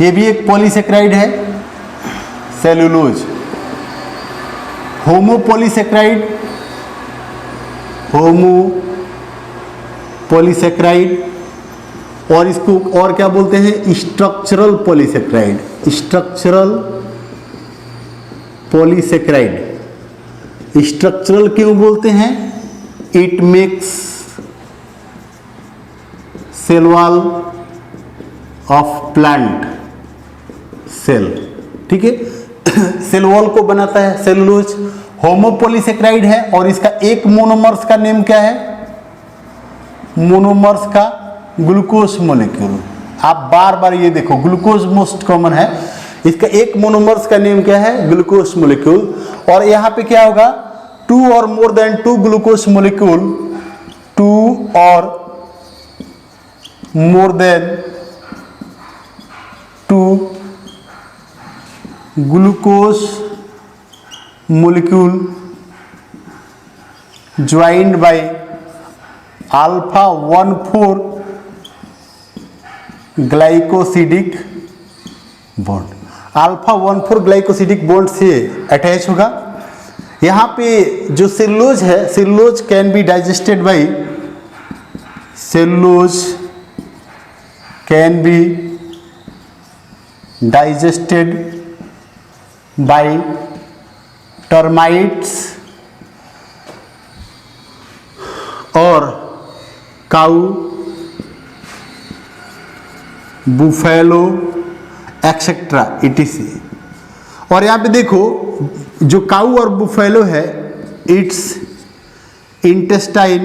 ये भी एक पॉलीसेक्राइड है, सेलुलोज। होमोपॉलीसेक्राइड, होमोपॉलीसेक्राइड, और इसको और क्या बोलते हैं, structural polysaccharide, structural polysaccharide. Structural क्यों बोलते हैं, it makes cell wall of plant cell, ठीक है, सेल वॉल को बनाता है सेलुलोज। होमोपॉलीसेक्राइड है और इसका एक मोनोमर्स का नेम क्या है, मोनोमर्स का ग्लूकोज मॉलिक्यूल। आप बार बार ये देखो, ग्लूकोज मोस्ट कॉमन है, इसका एक मोनोमर्स का नेम क्या है, ग्लूकोज मॉलिक्यूल। और यहाँ पे क्या होगा, 2 और मोर देन 2 ग्लूकोज मॉलिक्यूल, 2 और more than 2 glucose molecule joined by alpha 1,4 glycosidic bond, alpha 1,4 glycosidic bond से अटैच होगा। यहाँ पे जो सेलुलोज है, cellulose can be digested by, cellulose can be digested by termites और काऊ, बुफेलो एक्सेट्रा इटीसी। और यहाँ पे देखो जो काऊ और बुफेलो है, its intestine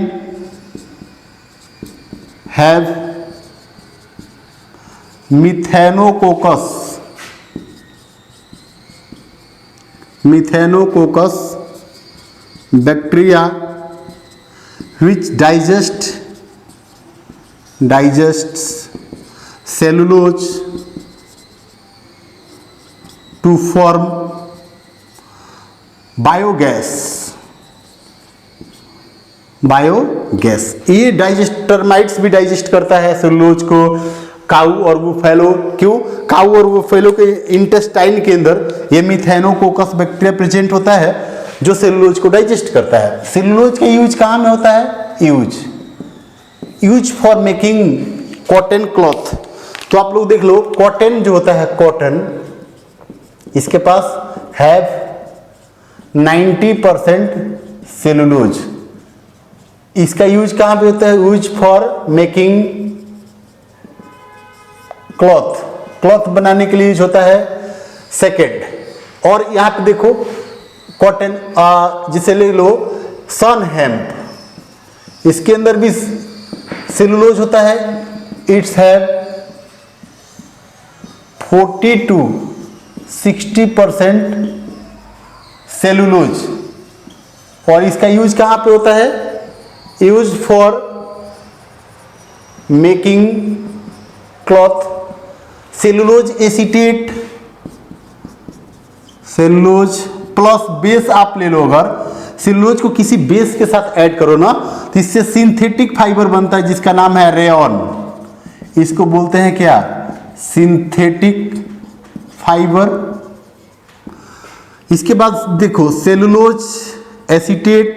have methanococcus, methanococcus bacteria which digests cellulose to form biogas, biogas. ये टर्माइट्स भी डाइजेस्ट करता है सेलुलोज को, काऊ और बुफेलो। क्यों, काऊ और बुफेलो के इंटेस्टाइन के अंदर ये मिथेनोकोकस बैक्टीरिया प्रेजेंट होता है जो सेलुलोज को डाइजेस्ट करता है। सेलुलोज का यूज कहाँ में होता है, use for making cotton cloth. तो आप लोग देख लो, कॉटन जो होता है, कॉटन इसके पास हैव 90% सेलुलोज। इसका यूज कहाँ पे होता है, use for making cloth, cloth बनाने के लिए यूज होता है। सेकेंड, और यहाँ पे देखो कॉटन, जिसे ले लो सन हेम्प, इसके अंदर भी सेलुलोज होता है। It's have 40 to 60% cellulose. और इसका यूज कहाँ पे होता है, use for making cloth. Cellulose acetate, cellulose plus base आप ले लो, अगर सेलुलोज को किसी बेस के साथ ऐड करो ना, तो इससे सिंथेटिक फाइबर बनता है जिसका नाम है रेयन। इसको बोलते हैं क्या, सिंथेटिक फाइबर। इसके बाद देखो cellulose acetate,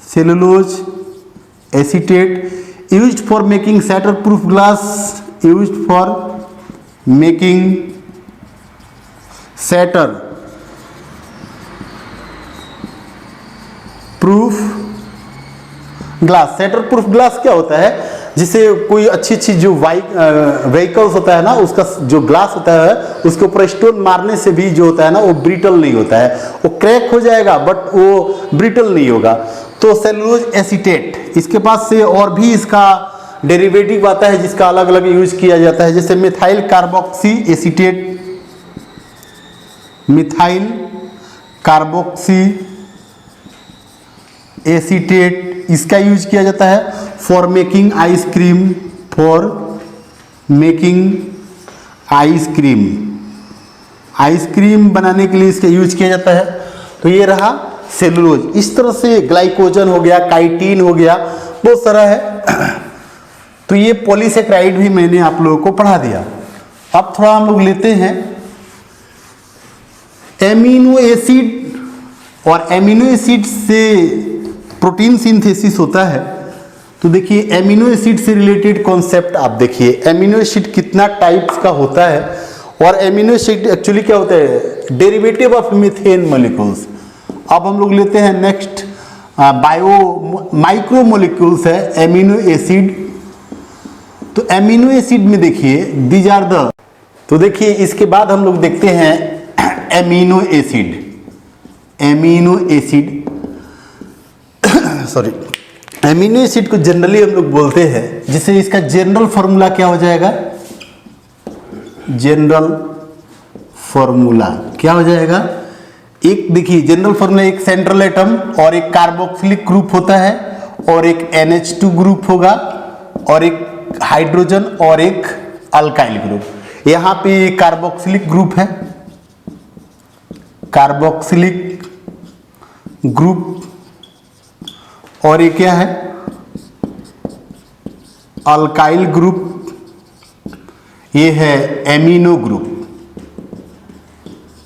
cellulose acetate used for making shutter proof glass, used for making shutter proof glass. Shutter proof glass क्या होता है, जिसे कोई अच्छी जो व्हीकल्स होता है ना, उसका जो ग्लास होता है उसके ऊपर स्टोन मारने से भी जो होता है ना, वो ब्रिटल नहीं होता है, वो क्रैक हो जाएगा बट वो ब्रिटल नहीं होगा। तो सेलुलोज एसीटेट, इसके पास से और भी इसका डेरिवेटिव आता है जिसका अलग अलग यूज किया जाता है, जैसे methyl carboxy acetate, methyl carboxy acetate, इसका यूज किया जाता है for making ice cream, for making ice cream. Ice cream बनाने के लिए इसका यूज किया जाता है। तो ये रहा सेलुलोज। इस तरह से ग्लाइकोजन हो गया, काइटिन हो गया, बहुत सारा है। तो ये पॉलीसेकेराइड भी मैंने आप लोगों को पढ़ा दिया। अब थोड़ा हम लोग लेते हैं एमिनो एसिड, और एमिनो एसिड से प्रोटीन सिंथेसिस होता है। तो देखिए एमिनो एसिड से रिलेटेड कॉन्सेप्ट आप देखिए, एमिनो एसिड कितना टाइप्स का होता है, और एमिनो एसिड एक्चुअली क्या होता है, डेरिवेटिव ऑफ मीथेन मॉलिक्यूल्स। अब हम लोग लेते हैं नेक्स्ट माइक्रो मॉलिक्यूल्स है एमिनो एसिड। तो एमिनो एसिड में देखिए दीज आर द, तो देखिए इसके बाद हम लोग देखते हैं amino acid. Amino acid sorry, amino acid को जनरली हम लोग बोलते हैं, जिसे इसका जनरल फॉर्मूला क्या हो जाएगा, जनरल फॉर्मूला क्या हो जाएगा, एक देखिए जनरल फॉर्मूला, एक सेंट्रल एटम और एक कार्बोक्सिलिक ग्रुप होता है, और एक NH2 ग्रुप होगा, और एक हाइड्रोजन और एक अल्काइल ग्रुप। यहां पे कार्बोक्सिलिक ग्रुप है, कार्बोक्सिलिक ग्रुप, और ये क्या है, अल्काइल ग्रुप, ये है एमिनो ग्रुप,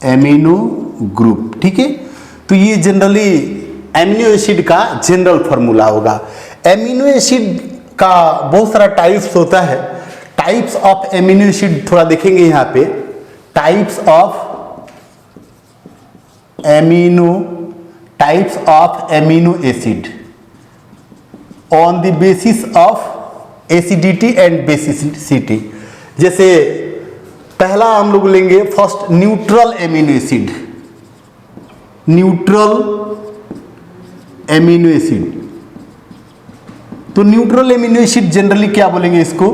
एमिनो ग्रुप। ठीक है, तो ये जनरली एमिनो एसिड का जनरल फॉर्मूला होगा। एमिनो एसिड का बहुत सारा टाइप्स होता है। टाइप्स ऑफ एमिनो एसिड थोड़ा देखेंगे यहाँ पे, types of amino acid on the basis of acidity and basicity. जैसे पहला हम लोग लेंगे first neutral amino acid, neutral amino acid. तो न्यूट्रल एमिनो एसिड जनरली क्या बोलेंगे इसको,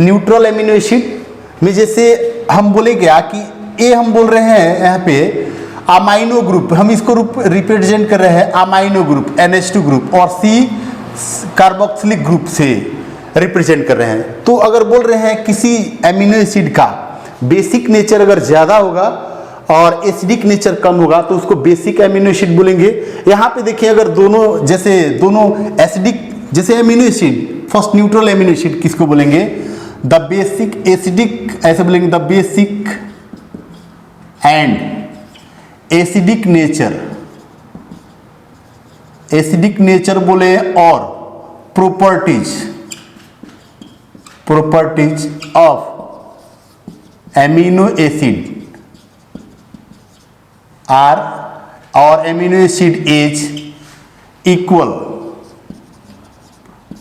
न्यूट्रल एमिनो एसिड में जैसे हम बोले क्या कि ए हम बोल रहे हैं यहाँ पे अमाइनो ग्रुप, हम इसको रिप्रेजेंट कर रहे हैं अमाइनो ग्रुप NH2 ग्रुप, और सी कार्बोक्सिलिक ग्रुप से रिप्रेजेंट कर रहे हैं। तो अगर बोल रहे हैं किसी एमिनो एसिड का बेसिक नेचर अगर ज़्यादा होगा और एसिडिक नेचर कम होगा तो उसको बेसिक एमिनो एसिड बोलेंगे। यहाँ पे देखिए अगर दोनों, जैसे दोनों एसिडिक, जैसे amino acid first neutral amino acid किसको बोलेंगे, द बेसिक एसिडिक, ऐसे बोलेंगे the basic and acidic nature, acidic nature बोले, और properties of amino acid are, और एमिनो एसिड इज इक्वल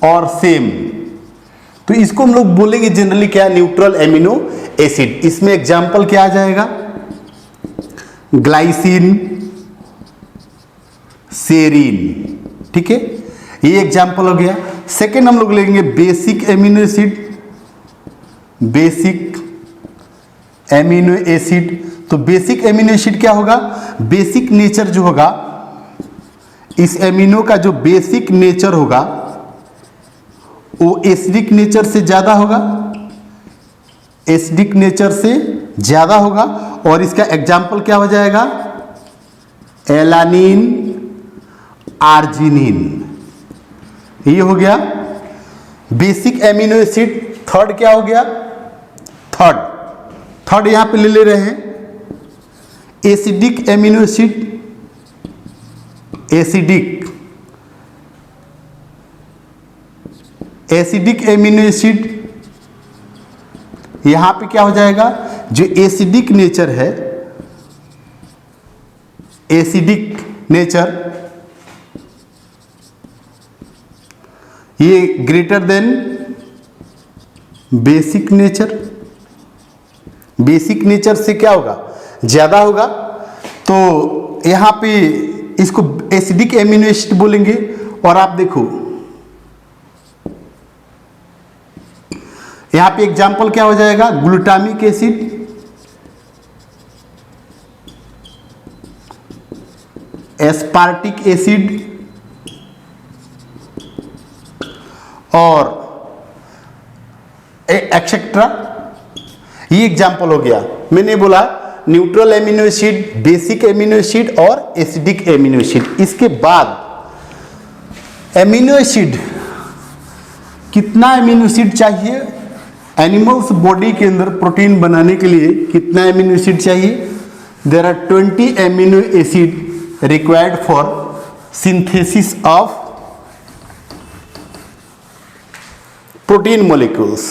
और सेम। तो इसको हम लोग बोलेंगे जनरली क्या, न्यूट्रल एमिनो एसिड। इसमें एग्जाम्पल क्या आ जाएगा, ग्लाइसिन, सेरीन। ठीक है, ये एग्जाम्पल हो गया। सेकेंड हम लोग लेंगे basic amino acid, basic amino acid. तो बेसिक एमिनो एसिड क्या होगा, बेसिक नेचर जो होगा, इस एमिनो का जो बेसिक नेचर होगा वो एसिडिक नेचर से ज्यादा होगा, एसिडिक नेचर से ज्यादा होगा। और इसका एग्जाम्पल क्या हो जाएगा, एलानिन, आर्जिनिन। ये हो गया बेसिक एमिनो एसिड। थर्ड क्या हो गया, थर्ड यहां पे ले रहे हैं acidic amino acid, acidic amino acid. यहां पे क्या हो जाएगा, जो एसिडिक नेचर है, एसिडिक नेचर, ये greater than basic nature. Basic nature से क्या होगा, ज्यादा होगा। तो यहां पे इसको एसिडिक एमिनो एसिड बोलेंगे। और आप देखो यहां पे एग्जाम्पल क्या हो जाएगा, ग्लूटामिक एसिड, एस्पार्टिक एसिड, और एक्सेट्रा। ये एग्जाम्पल हो गया। मैंने बोला neutral amino acid, basic amino acid और एसिडिक एमिनो एसिड। इसके बाद एमिनो एसिड, कितना एमिनो एसिड चाहिए एनिमल्स बॉडी के अंदर प्रोटीन बनाने के लिए, कितना एमिनो एसिड चाहिए? There are 20 amino acid required for synthesis of protein molecules.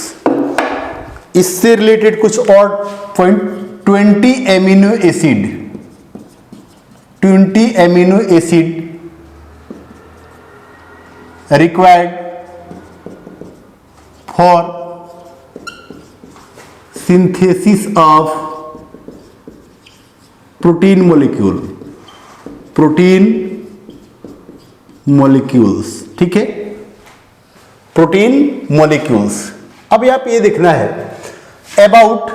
इससे रिलेटेड कुछ और point, 20 amino acid, 20 amino acid required for synthesis of protein molecule, protein molecules, ठीक है, प्रोटीन मॉलिक्यूल्स। अब यहां पे ये देखना है about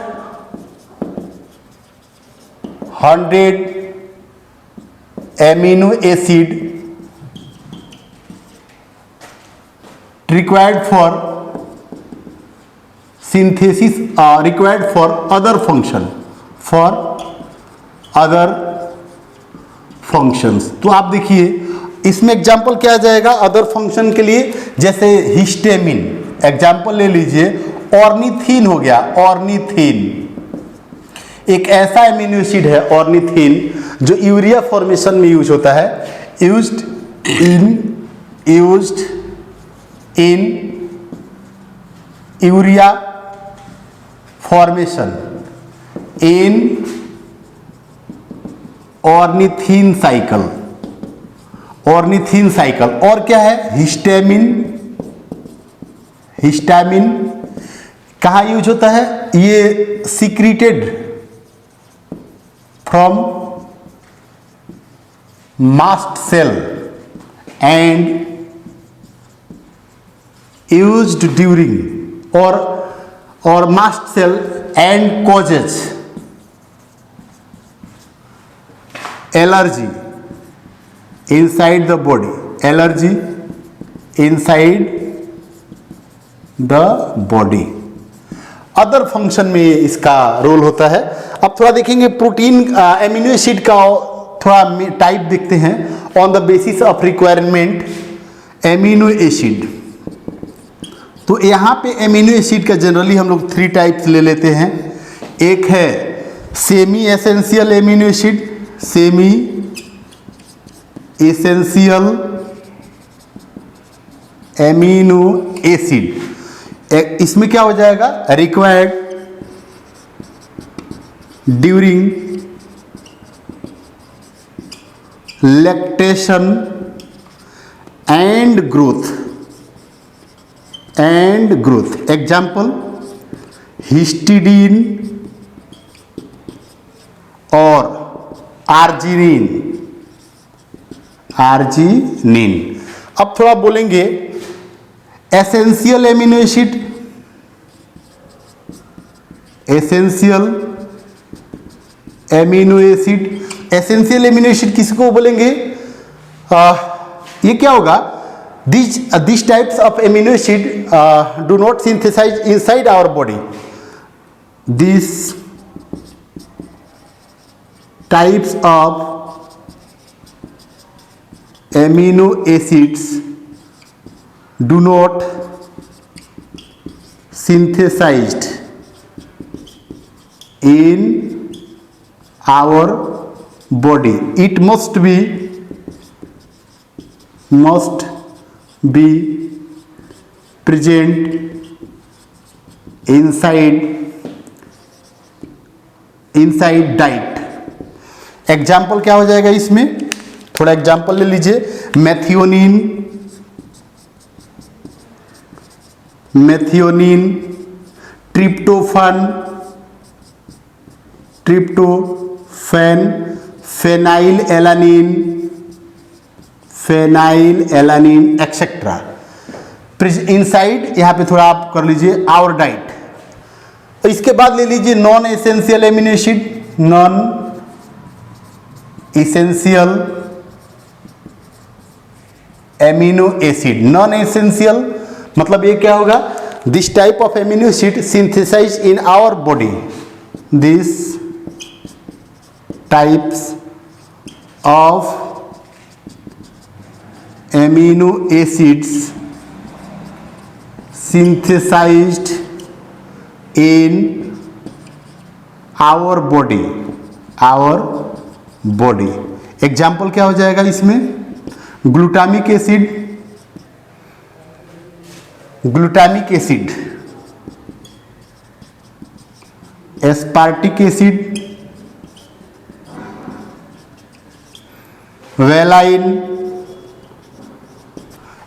100 amino acid required for synthesis, required for other function, for other functions. तो आप देखिए इसमें एग्जाम्पल क्या आ जाएगा अदर फंक्शन के लिए, जैसे हिस्टामिन, एग्जाम्पल ले लीजिए ऑर्निथिन हो गया। ऑर्निथिन एक ऐसा एमिनो एसिड है ऑर्निथिन जो यूरिया फॉर्मेशन में यूज होता है, used in urea formation in ornithine cycle, ornithine cycle. और क्या है हिस्टामिन, हिस्टामिन कहाँ यूज होता है? ये secreted from mast cell and used during और mast cell and causes allergy inside the body, allergy inside the body। Other function में इसका रोल होता है। अब थोड़ा देखेंगे प्रोटीन एमिनो एसिड का थोड़ा टाइप देखते हैं। On the basis of requirement amino acid, तो यहाँ पे एमिनो एसिड का जनरली हम लोग 3 टाइप्स ले लेते हैं। एक है semi essential amino acid, semi essential amino acid. इसमें क्या हो जाएगा required during lactation and growth, example histidine और आर्जिनिन, आर्जिनिन। अब थोड़ा बोलेंगे essential amino acid, essential amino acid. Essential amino acid किसको बोलेंगे? ये क्या होगा? This types of amino acid do not synthesize inside our body. This types of amino acids do not synthesized in our body. It must be present inside diet। Example क्या हो जाएगा इसमें? थोड़ा एग्जाम्पल ले लीजिए। Methionine, tryptophan, phenyl alanine etcetera. Inside यहां पे थोड़ा आप कर लीजिए आवर डाइट। इसके बाद ले लीजिए non essential amino acid, non essential amino acid. Non essential मतलब ये क्या होगा? This type of amino acid synthesize in our body, this types of amino acids synthesized in our body। Example क्या हो जाएगा इसमें? Glutamic acid, aspartic acid, valine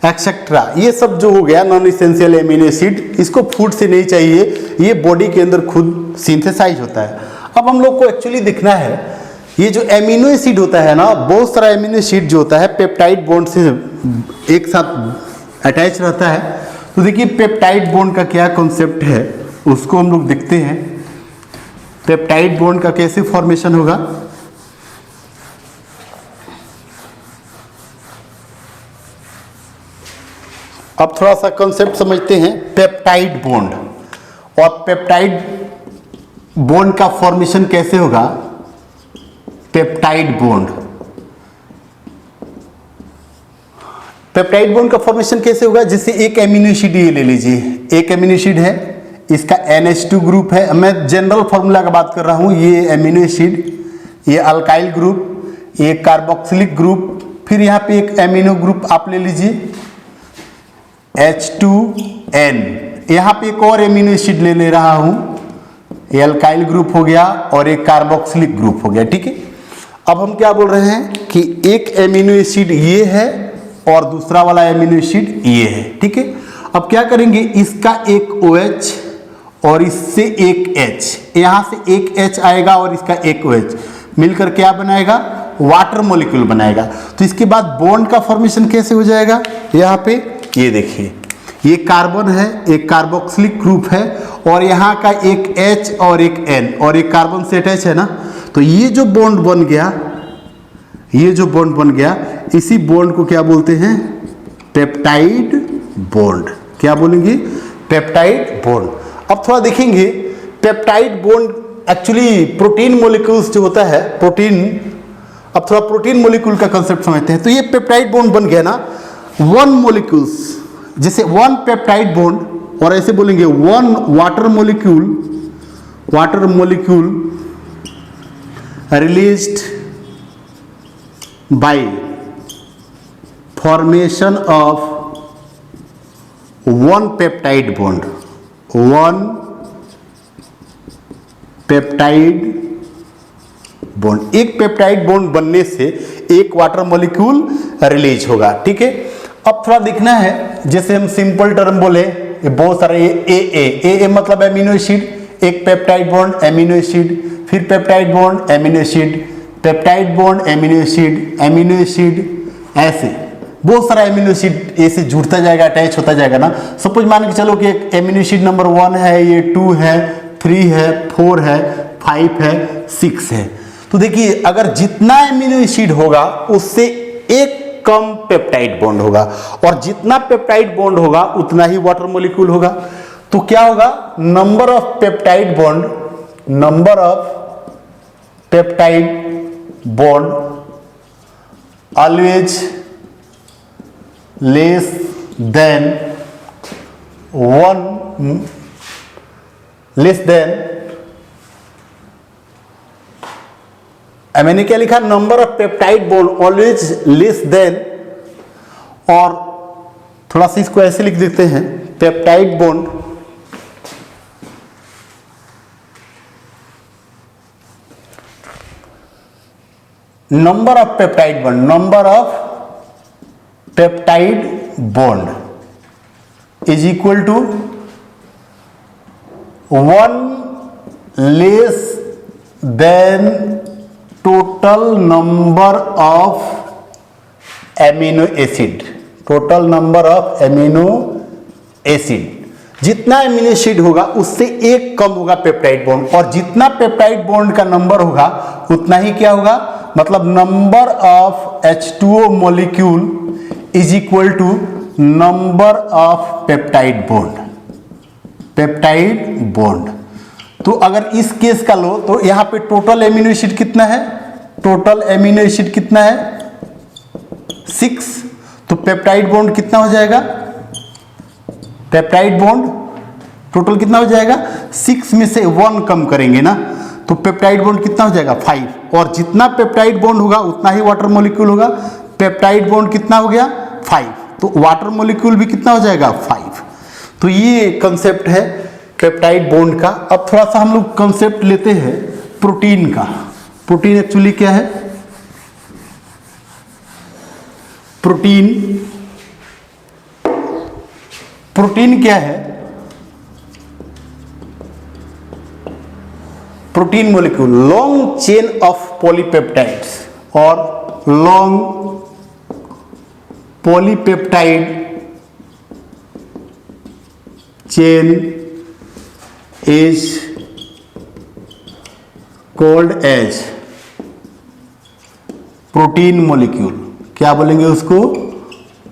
etcetera. ये सब जो हो गया नॉन इसेंशियल एमिनो एसिड, इसको फूड से नहीं चाहिए, ये बॉडी के अंदर खुद सिंथेसाइज होता है। अब हम लोग को एक्चुअली देखना है ये जो एमिनो एसिड होता है ना, बहुत सारा एमिनो एसिड जो होता है पेप्टाइड बॉन्ड से एक साथ अटैच रहता है। तो देखिए पेप्टाइड बॉन्ड का क्या कॉन्सेप्ट है उसको हम लोग देखते हैं। पेप्टाइड बॉन्ड का कैसे फॉर्मेशन होगा? अब थोड़ा सा कॉन्सेप्ट समझते हैं पेप्टाइड बॉन्ड। और पेप्टाइड बॉन्ड का फॉर्मेशन कैसे होगा? पेप्टाइड बॉन्ड का फॉर्मेशन कैसे होगा? जैसे एक एमिनो एसिड ये ले लीजिए, एक एमिनो एसिड है, इसका NH2 ग्रुप है। मैं जनरल फॉर्मूला का बात कर रहा हूं। ये एमिनो एसिड, ये अल्काइल ग्रुप, ये कार्बोक्सिलिक ग्रुप, फिर यहाँ पे एक एमिनो ग्रुप आप ले लीजिए H2N। यहाँ पे एक और एमिनो एसिड ले रहा हूं, ये अल्काइल ग्रुप हो गया और एक कार्बोक्सिलिक ग्रुप हो गया। ठीक है, अब हम क्या बोल रहे हैं कि एक एमिनो एसिड ये है और दूसरा वाला एमिनो एसिड ये है। ठीक है, अब क्या करेंगे, इसका एक OH और इससे एक H, यहां से एक H आएगा और इसका एक OH मिलकर क्या बनाएगा? वाटर मॉलिक्यूल बनाएगा। तो इसके बाद बॉन्ड का फॉर्मेशन कैसे हो जाएगा? यहाँ पे ये देखिए, ये कार्बन है, एक कार्बोक्सिलिक ग्रुप है और यहाँ का एक H और एक N और एक कार्बन से अटैच है ना। तो ये जो बॉन्ड बन गया, इसी बॉन्ड को क्या बोलते हैं? Peptide bond. क्या बोलेंगे? Peptide bond. अब थोड़ा देखेंगे peptide bond actually protein molecules जो होता है, प्रोटीन, अब थोड़ा प्रोटीन मॉलिक्यूल का कंसेप्ट समझते हैं। तो ये पेप्टाइड बॉन्ड बन गया ना, वन मॉलिक्यूल्स, जैसे वन पेप्टाइड बॉन्ड, और ऐसे बोलेंगे one water molecule released by formation of one peptide bond. One peptide bond, एक पेप्टाइड बॉन्ड बनने से एक वाटर मॉलिक्यूल रिलीज होगा। ठीक है, अब थोड़ा देखना है, जैसे हम सिंपल टर्म बोले, ये बहुत सारे ए मतलब एमिनो एसिड, एक पेप्टाइड बॉन्ड एमिनो एसिड, फिर peptide bond amino acid, peptide bond amino acid, ऐसे बहुत सारा एमिनो एसिड ऐसे जुड़ता जाएगा, अटैच होता जाएगा ना। सपोज मान के चलो कि एक एमिनो एसिड नंबर 1 है, ये 2 है, 3 है, 4 है, 5 है, 6 है। तो देखिए अगर जितना एमिनो एसिड होगा उससे एक कम पेप्टाइड बॉन्ड होगा, और जितना पेप्टाइड बॉन्ड होगा उतना ही वाटर मॉलिक्यूल होगा। तो क्या होगा? Number of peptide bond always less than मैंने क्या लिखा? Number of peptide bond always less than, और थोड़ा सा इसको ऐसे लिख देते हैं, peptide bond number of peptide bond is equal to 1 less than total number of amino acid. जितना एमिनो एसिड होगा उससे एक कम होगा पेप्टाइड बॉन्ड, और जितना पेप्टाइड बॉन्ड का नंबर होगा उतना ही क्या होगा? मतलब number of H2O molecule is equal to number of peptide bond. तो अगर इस केस का लो तो यहां पे टोटल एमिनो एसिड कितना है, टोटल एमिनो एसिड कितना है 6। तो पेप्टाइड बॉन्ड कितना हो जाएगा, पेप्टाइड बॉन्ड टोटल कितना हो जाएगा 6 में से 1 कम करेंगे ना, तो पेप्टाइड बॉन्ड कितना हो जाएगा 5। और जितना पेप्टाइड बॉन्ड होगा उतना ही वाटर मॉलिक्यूल होगा। पेप्टाइड बॉन्ड कितना हो गया 5, तो वाटर मॉलिक्यूल भी कितना हो जाएगा 5। तो ये कंसेप्ट है पेप्टाइड बॉन्ड का। अब थोड़ा सा हम लोग कंसेप्ट लेते हैं प्रोटीन का। प्रोटीन एक्चुअली क्या है, प्रोटीन, प्रोटीन क्या है, protein molecule long chain of polypeptides और long polypeptide chain is called as protein molecule. क्या बोलेंगे उसको,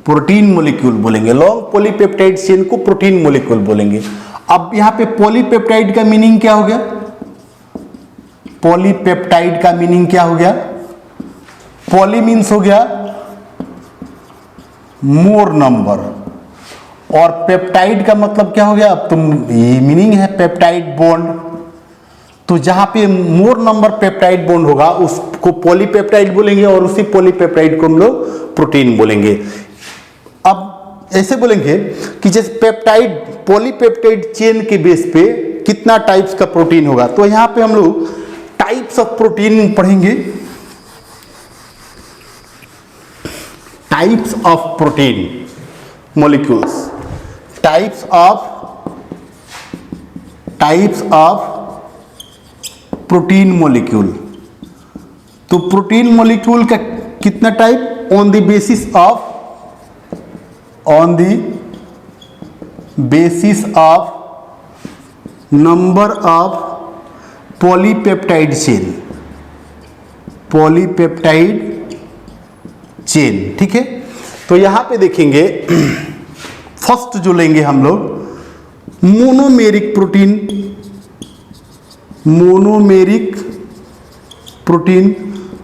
प्रोटीन मॉलिक्यूल बोलेंगे। लॉन्ग पॉलीपेप्टाइड चेन को प्रोटीन मॉलिक्यूल बोलेंगे। अब यहां पे पॉलीपेप्टाइड का मीनिंग क्या हो गया, पॉलीपेप्टाइड का मीनिंग क्या हो गया, पॉली मीन्स हो गया मोर नंबर, और पेप्टाइड का मतलब क्या हो गया, अब तुम ये मीनिंग है पेप्टाइड बॉन्ड। तो जहां पे मोर नंबर पेप्टाइड बॉन्ड होगा उसको पॉलीपेप्टाइड बोलेंगे और उसी पॉलीपेप्टाइड को हम लोग प्रोटीन बोलेंगे। अब ऐसे बोलेंगे कि जैसे पेप्टाइड पॉलीपेप्टाइड चेन के बेस पे कितना टाइप्स का प्रोटीन होगा, तो यहां पे हम लोग टाइप्स ऑफ प्रोटीन पढ़ेंगे। Types of protein molecules, types of protein molecule. तो प्रोटीन मॉलिक्यूल का कितना type, on the basis of number of polypeptide chain, ठीक है। तो यहां पे देखेंगे फर्स्ट जो लेंगे हम लोग मोनोमेरिक प्रोटीन।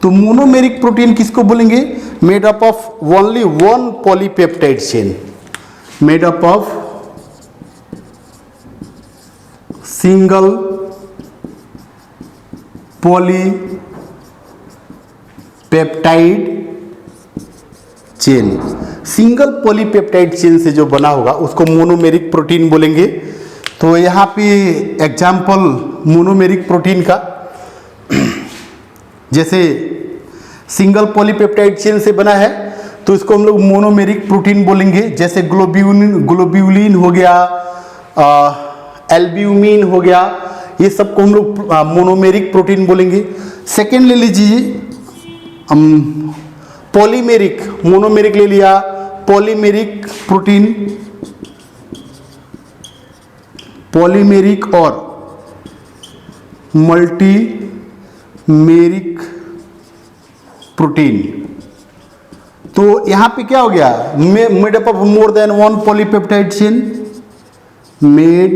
तो मोनोमेरिक प्रोटीन किसको बोलेंगे, made up of only one polypeptide chain, made up of single polypeptide chain. Single polypeptide chain से जो बना होगा उसको मोनोमेरिक प्रोटीन बोलेंगे। तो यहाँ पे एग्जाम्पल मोनोमेरिक प्रोटीन का, जैसे सिंगल पॉलीपेप्टाइड चेन से बना है तो इसको हम लोग मोनोमेरिक प्रोटीन बोलेंगे। जैसे ग्लोब्यूलिन हो गया, एल्ब्यूमिन हो गया, ये सबको हम लोग मोनोमेरिक प्रोटीन बोलेंगे। सेकेंड ले लीजिए पॉलीमेरिक, मोनोमेरिक ले लिया, पॉलीमेरिक प्रोटीन, पॉलीमेरिक और मल्टीमेरिक प्रोटीन। तो यहां पे क्या हो गया, made up of more then one polypeptide chain, made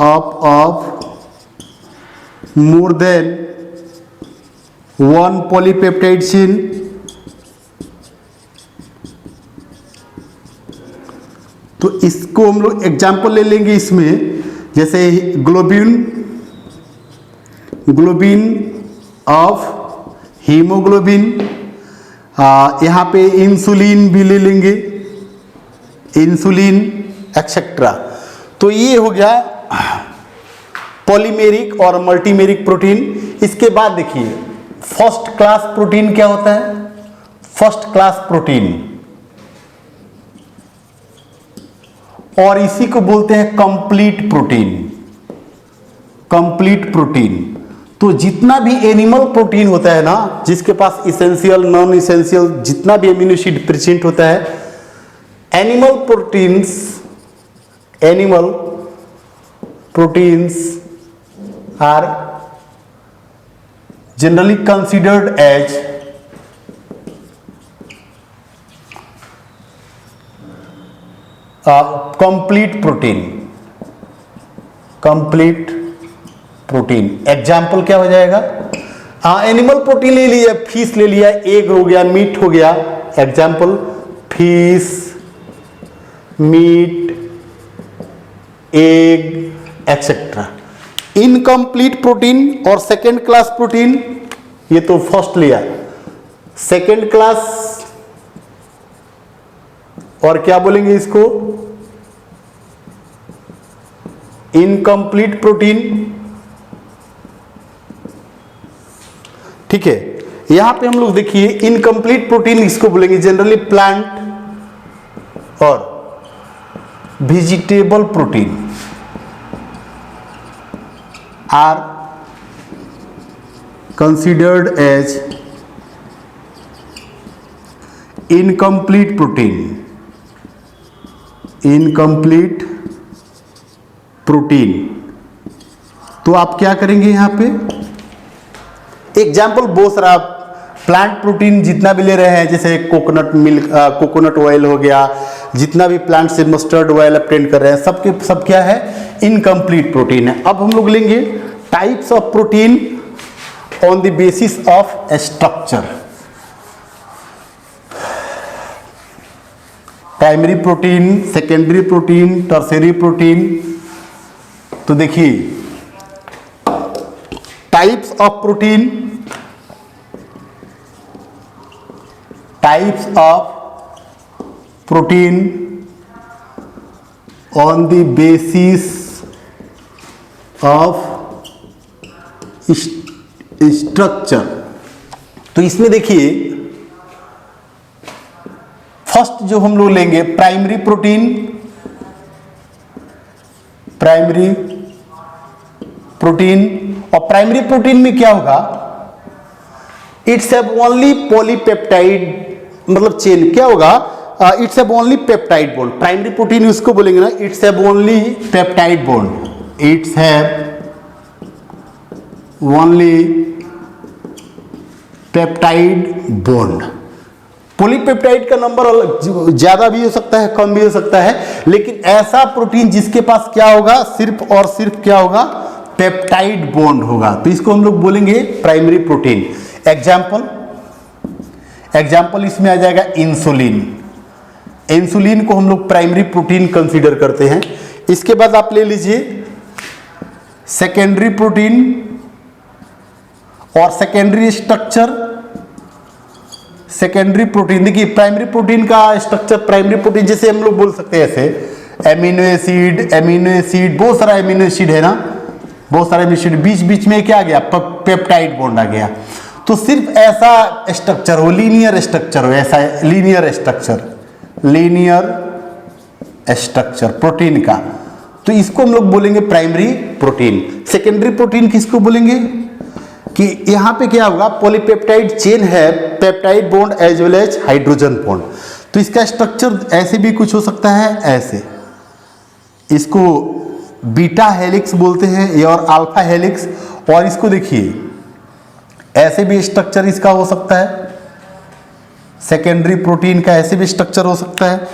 up of more then one polypeptide chain. तो इसको हम लोग एग्जाम्पल ले लेंगे इसमें, जैसे ग्लोबिन ऑफ हीमोग्लोबिन, यहाँ पे इंसुलिन भी ले लेंगे, इंसुलिन एक्सेट्रा। तो ये हो गया पॉलीमेरिक और मल्टीमेरिक प्रोटीन। इसके बाद देखिए फर्स्ट क्लास प्रोटीन क्या होता है, फर्स्ट क्लास प्रोटीन, और इसी को बोलते हैं कंप्लीट प्रोटीन। कंप्लीट प्रोटीन तो जितना भी एनिमल प्रोटीन होता है ना, जिसके पास इसेंशियल नॉन इसेंशियल जितना भी एमिनो एसिड प्रेजेंट होता है, animal proteins are generally considered as complete protein. Example क्या हो जाएगा? हाँ, एनिमल प्रोटीन ले लिया, फिश ले लिया, एग हो गया, मीट हो गया। Example fish, meat, egg etcetera. Incomplete protein और सेकेंड क्लास प्रोटीन, ये तो फर्स्ट लिया। सेकेंड क्लास और क्या बोलेंगे इसको? Incomplete protein. ठीक है, यहां पे हम लोग देखिए इनकम्प्लीट प्रोटीन इसको बोलेंगे जनरली प्लांट और vegetable protein are considered as incomplete protein। incomplete protein। तो आप क्या करेंगे यहां पे? एग्जाम्पल बहुत सारा प्लांट प्रोटीन जितना भी ले रहे हैं, जैसे कोकोनट मिल्क, कोकोनट ऑयल हो गया, जितना भी प्लांट से मस्टर्ड ऑयल ऑब्टेन कर रहे हैं, सबके सब क्या है? इनकम्प्लीट प्रोटीन है। अब हम लोग लेंगे types of protein on the basis of structure। Primary protein, secondary protein, tertiary protein. तो देखिए types of protein, types of protein on the basis of structure. तो इसमें देखिए फर्स्ट जो हम लोग लेंगे प्राइमरी प्रोटीन। प्राइमरी प्रोटीन, और प्राइमरी प्रोटीन में क्या होगा? इट्स हैव ओनली पॉलीपेप्टाइड, मतलब चेन क्या होगा? It's have only peptide bond. Primary protein उसको बोलेंगे ना, it's have only peptide bond. It's have only peptide bond. Polypeptide का नंबर ज्यादा भी हो सकता है, कम भी हो सकता है, लेकिन ऐसा प्रोटीन जिसके पास क्या होगा? सिर्फ और सिर्फ क्या होगा? पेप्टाइड बॉन्ड होगा। तो इसको हम लोग बोलेंगे प्राइमरी प्रोटीन। एग्जाम्पल इसमें आ जाएगा इंसुलिन। इंसुलिन को हम लोग प्राइमरी प्रोटीन कंसीडर करते हैं। इसके बाद आप ले लीजिए सेकेंडरी प्रोटीन और सेकेंडरी स्ट्रक्चर। सेकेंडरी प्रोटीन देखिए, प्राइमरी प्रोटीन का स्ट्रक्चर, प्राइमरी प्रोटीन जैसे हम लोग बोल सकते हैं ऐसे एमिनो एसिड, बहुत सारा एमिनो एसिड है ना, बहुत सारे एमिनो एसिड, बीच बीच में क्या आ गया? पेप्टाइड बॉन्ड आ गया। तो सिर्फ ऐसा स्ट्रक्चर हो, लीनियर स्ट्रक्चर हो, ऐसा लीनियर स्ट्रक्चर प्रोटीन का, तो इसको हम लोग बोलेंगे प्राइमरी प्रोटीन। सेकेंडरी प्रोटीन किसको बोलेंगे? कि यहां पे क्या होगा? पॉलीपेप्टाइड चेन है, peptide bond as well as hydrogen bond. तो इसका स्ट्रक्चर ऐसे भी कुछ हो सकता है, ऐसे, इसको बीटा हेलिक्स बोलते हैं और अल्फा हेलिक्स। और इसको देखिए ऐसे भी स्ट्रक्चर इसका हो सकता है, सेकेंडरी प्रोटीन का ऐसे भी स्ट्रक्चर हो सकता है।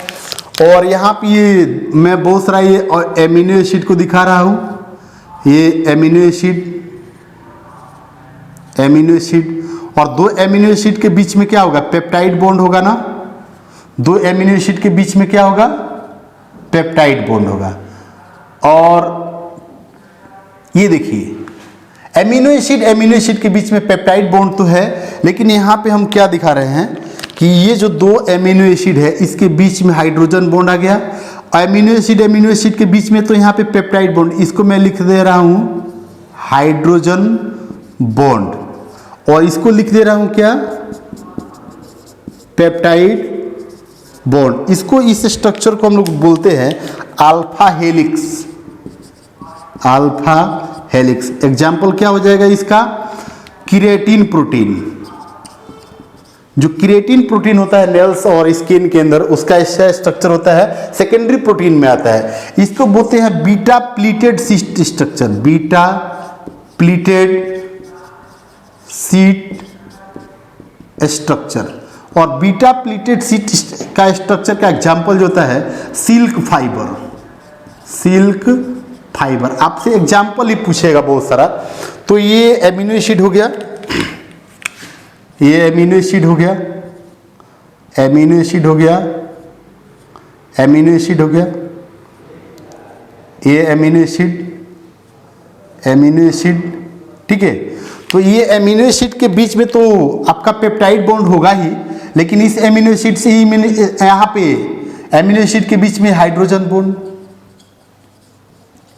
और यहाँ पे ये मैं बहुत सारा ये एमिनो एसिड को दिखा रहा हूँ, ये एमिनो एसिड और दो एमिनो एसिड के बीच में क्या होगा? पेप्टाइड बॉन्ड होगा ना। दो एमिनो एसिड के बीच में क्या होगा? पेप्टाइड बॉन्ड होगा। और ये देखिए एमिनो एसिड के बीच में पेप्टाइड बॉन्ड तो है, लेकिन यहाँ पे हम क्या दिखा रहे हैं कि ये जो दो एमिनो एसिड है इसके बीच में हाइड्रोजन बॉन्ड आ गया। एमिनो एसिड के बीच में तो यहाँ पे पेप्टाइड बॉन्ड, इसको मैं लिख दे रहा हूँ हाइड्रोजन बॉन्ड, और इसको लिख दे रहा हूँ क्या? Peptide bond. इसको, इस स्ट्रक्चर को हम लोग बोलते हैं अल्फा हेलिक्स। एग्जाम्पल क्या हो जाएगा इसका? Keratin protein. जो किरेटिन प्रोटीन होता है नेल्स और स्किन के अंदर, उसका ऐसा स्ट्रक्चर होता है, सेकेंडरी प्रोटीन में आता है। इसको बोलते हैं beta pleated seat structure. Beta pleated seat structure. और बीटा प्लीटेड सीट का स्ट्रक्चर का एग्जाम्पल जो होता है सिल्क फाइबर। आपसे एग्जाम्पल ही पूछेगा बहुत सारा। तो ये एमिनो एसिड हो गया, ये एमिनो एसिड हो गया, एमिनो एसिड हो गया, एमिनो एसिड हो गया, ये एमिनो एसिड, एमिनो एसिड, ठीक है। तो ये एमिनो एसिड के बीच में तो आपका पेप्टाइड बॉन्ड होगा ही, लेकिन इस एमिनो एसिड से ही यहाँ पे एमिनो एसिड के बीच में हाइड्रोजन बॉन्ड,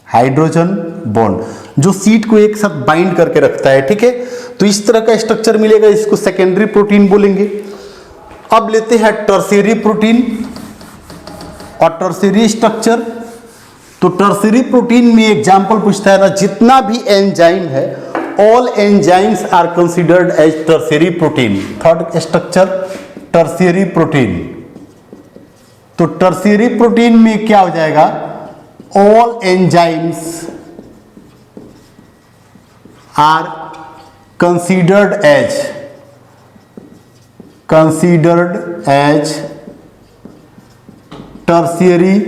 हाइड्रोजन बॉन्ड जो सीट को एक साथ बाइंड करके रखता है, ठीक है। तो इस तरह का स्ट्रक्चर मिलेगा, इसको सेकेंडरी प्रोटीन बोलेंगे। अब लेते हैं टर्शियरी प्रोटीन और टर्शियरी स्ट्रक्चर। तो टर्शियरी प्रोटीन में एग्जांपल पूछता है ना, जितना भी एंजाइम है, all enzymes are considered as tertiary protein. Third structure tertiary protein. तो टर्शियरी प्रोटीन में क्या हो जाएगा, all enzymes are considered as tertiary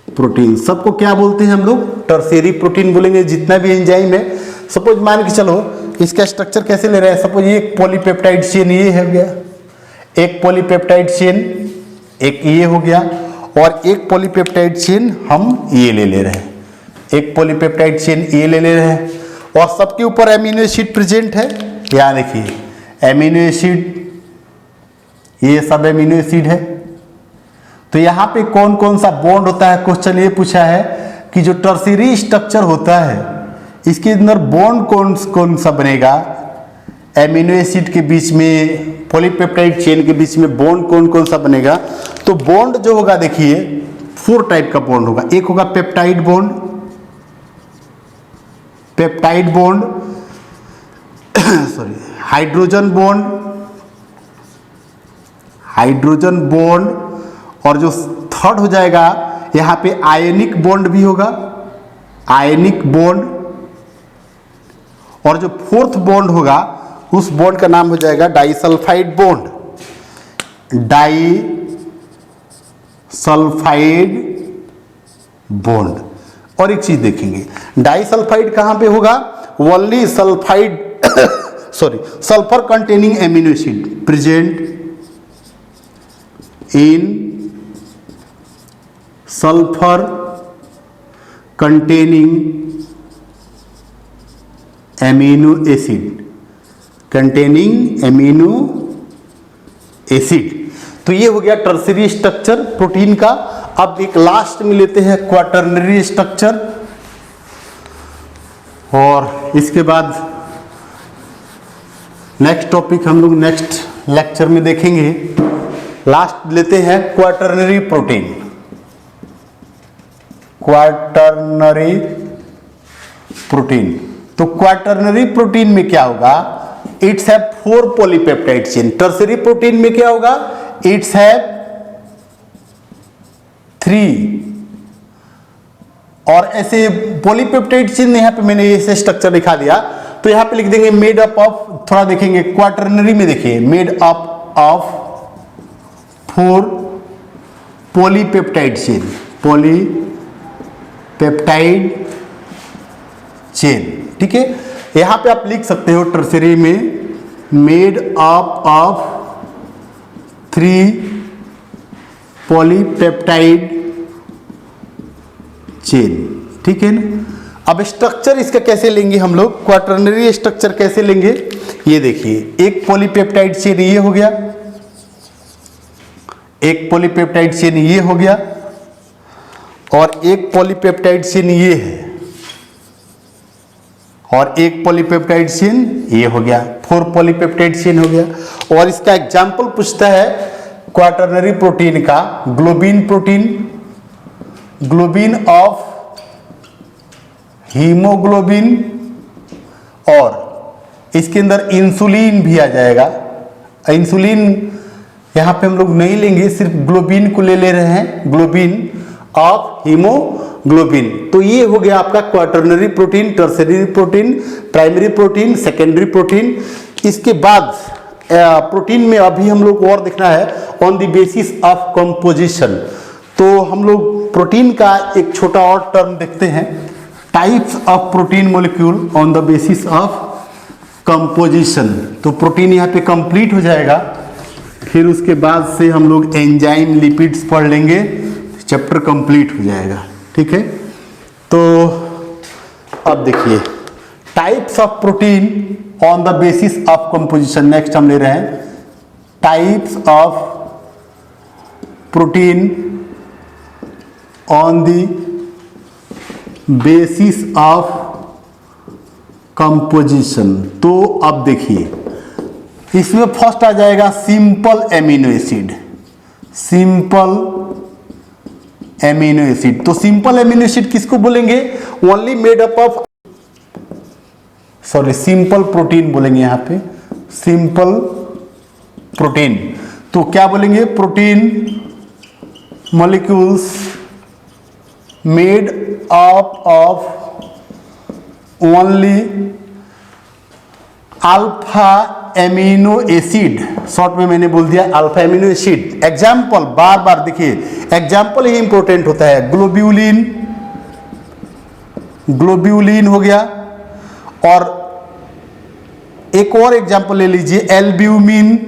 protein. सबको क्या बोलते हैं हम लोग, टर्शियरी प्रोटीन बोलेंगे। जितना भी एंजाइम है, सपोज मान के चलो इसका स्ट्रक्चर कैसे ले रहे हैं, सपोज ये एक पॉलीपेप्टाइड चेन ये हो गया, एक पॉलीपेप्टाइड चेन, एक ये हो गया, और एक पॉलीपेप्टाइड चेन हम ये ले रहे हैं, एक पॉलीपेप्टाइड चेन ये ले रहे हैं, और सबके ऊपर एमिनो एसिड प्रेजेंट है। यहाँ देखिए एमिनो एसिड, ये सब एमिनो एसिड है। तो यहाँ पे कौन कौन सा बॉन्ड होता है, क्वेश्चन ये पूछा है कि जो टर्शियरी स्ट्रक्चर होता है इसके अंदर बॉन्ड कौन कौन सा बनेगा, एमिनो एसिड के बीच में, पॉलीपेप्टाइड चेन के बीच में बॉन्ड कौन कौन सा बनेगा। तो बॉन्ड जो होगा देखिए 4 टाइप का बॉन्ड होगा। एक होगा peptide bond, peptide bond sorry, hydrogen bond, hydrogen bond, और जो थर्ड हो जाएगा यहाँ पे आयनिक बॉन्ड भी होगा, आयनिक बॉन्ड, और जो फोर्थ बॉन्ड होगा उस बॉन्ड का नाम हो जाएगा डाइसल्फाइड बॉन्ड, डाइसल्फाइड बॉन्ड। और एक चीज देखेंगे, डाइसल्फाइड कहां पे होगा, only sulphide sorry sulphur containing amino acid present in sulphur containing amino acid, containing amino acid. तो ये हो गया टर्शियरी स्ट्रक्चर प्रोटीन का। अब एक लास्ट में लेते हैं क्वाटरनरी स्ट्रक्चर, और इसके बाद नेक्स्ट टॉपिक हम लोग नेक्स्ट लेक्चर में देखेंगे। लास्ट लेते हैं क्वाटरनरी प्रोटीन, क्वाटरनरी प्रोटीन। तो क्वाटरनरी प्रोटीन में क्या होगा, it's have 4 polypeptide chain. Tertiary protein में क्या होगा, इट्स हैव 3, और ऐसे पॉलीपेप्टाइड चेन यहां पे मैंने ऐसे स्ट्रक्चर दिखा दिया। तो यहां पे लिख देंगे मेड अप ऑफ, थोड़ा देखेंगे क्वाटरनरी में, देखिए made up of 4 polypeptide chain, polypeptide chain, ठीक है। यहां पे आप लिख सकते हो टर्शियरी में made up of 3 polypeptide chain, ठीक है ना। अब स्ट्रक्चर इसका कैसे लेंगे हम लोग, क्वाटरनरी स्ट्रक्चर कैसे लेंगे, ये देखिए एक पॉलीपेप्टाइड चेन ये हो गया, एक पॉलीपेप्टाइड चेन ये हो गया, और एक पॉलीपेप्टाइड चेन ये है, और एक पॉलीपेप्टाइड चेन ये हो गया, 4 पॉलीपेप्टाइड चेन हो गया। और इसका एग्जाम्पल पूछता है क्वाटरनरी प्रोटीन का, globin protein, globin of haemoglobin, और इसके अंदर इंसुलिन भी आ जाएगा। इंसुलिन यहां पे हम लोग नहीं लेंगे, सिर्फ ग्लोबिन को ले रहे हैं, ग्लोबिन ऑफ हीमोग्लोबिन। तो ये हो गया आपका quaternary protein, tertiary protein, primary protein, secondary protein. इसके बाद प्रोटीन में अभी हम लोग और देखना है on the basis of composition. तो हम लोग प्रोटीन का एक छोटा और टर्म देखते हैं, types of protein molecule on the basis of composition. तो प्रोटीन यहाँ पे कंप्लीट हो जाएगा, फिर उसके बाद से हम लोग एंजाइम लिपिड्स पढ़ लेंगे, चैप्टर कंप्लीट हो जाएगा। ठीक है, तो अब देखिए types of protein on the basis of composition. Next हम ले रहे हैं types of protein on the basis of composition. तो अब देखिए इसमें फर्स्ट आ जाएगा simple amino acid. Simple amino acid, तो सिंपल एमिनो एसिड किसको बोलेंगे? Only made up of, sorry simple protein बोलेंगे यहाँ पे, सिंपल प्रोटीन। तो क्या बोलेंगे? Protein molecules made up of only alpha amino acid, short में मैंने बोल दिया अल्फा एमिनो एसिड। एग्जाम्पल बार बार देखिए, एग्जाम्पल ही इंपॉर्टेंट होता है। ग्लोब्यूलिन, ग्लोब्यूलिन हो गया, और एक और एग्जाम्पल ले लीजिए एल्ब्यूमिन,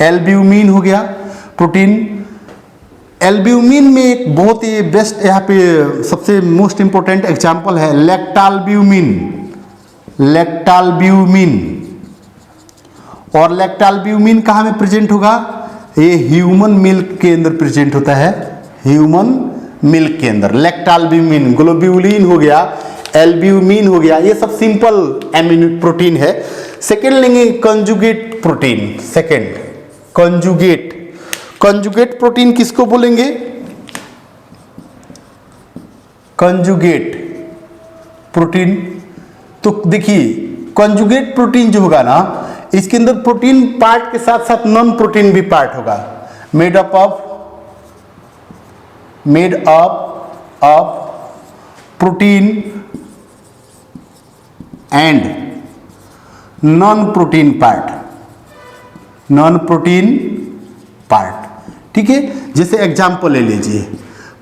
एल्ब्यूमिन हो गया प्रोटीन। एल्ब्यूमिन में एक बहुत ही बेस्ट यहाँ पे सबसे मोस्ट इंपॉर्टेंट एग्जाम्पल है लैक्टाल्ब्यूमिन, लैक्टाल्ब्यूमिन। और लैक्टाल्ब्यूमिन कहाँ में प्रेजेंट होगा? ये ह्यूमन मिल्क के अंदर प्रेजेंट होता है, ह्यूमन मिल्क के अंदर। लैक्टाल्ब्यूमिन, ग्लोब्यूलिन हो गया, एल्ब्यूमिन हो गया, ये सब सिंपल एमिनो प्रोटीन है। सेकेंड लेंगे conjugate protein. Second conjugate, conjugate protein किसको बोलेंगे? Conjugate protein. तो देखिए कंजुगेट प्रोटीन जो होगा ना, इसके अंदर प्रोटीन पार्ट के साथ साथ नॉन प्रोटीन भी पार्ट होगा। Made up of protein and non protein part, non protein part. ठीक है, जैसे एग्जांपल ले लीजिए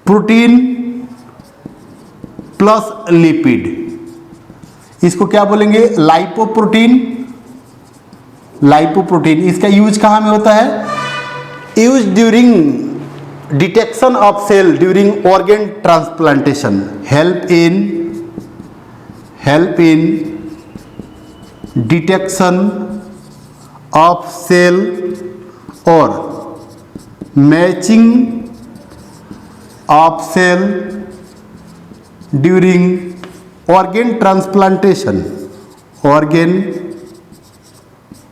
प्रोटीन प्लस लिपिड, इसको क्या बोलेंगे? लाइपोप्रोटीन। लाइपोप्रोटीन इसका यूज कहां में होता है? Use during detection of cell during organ transplantation, help in detection of cell और matching of cell during organ transplantation, organ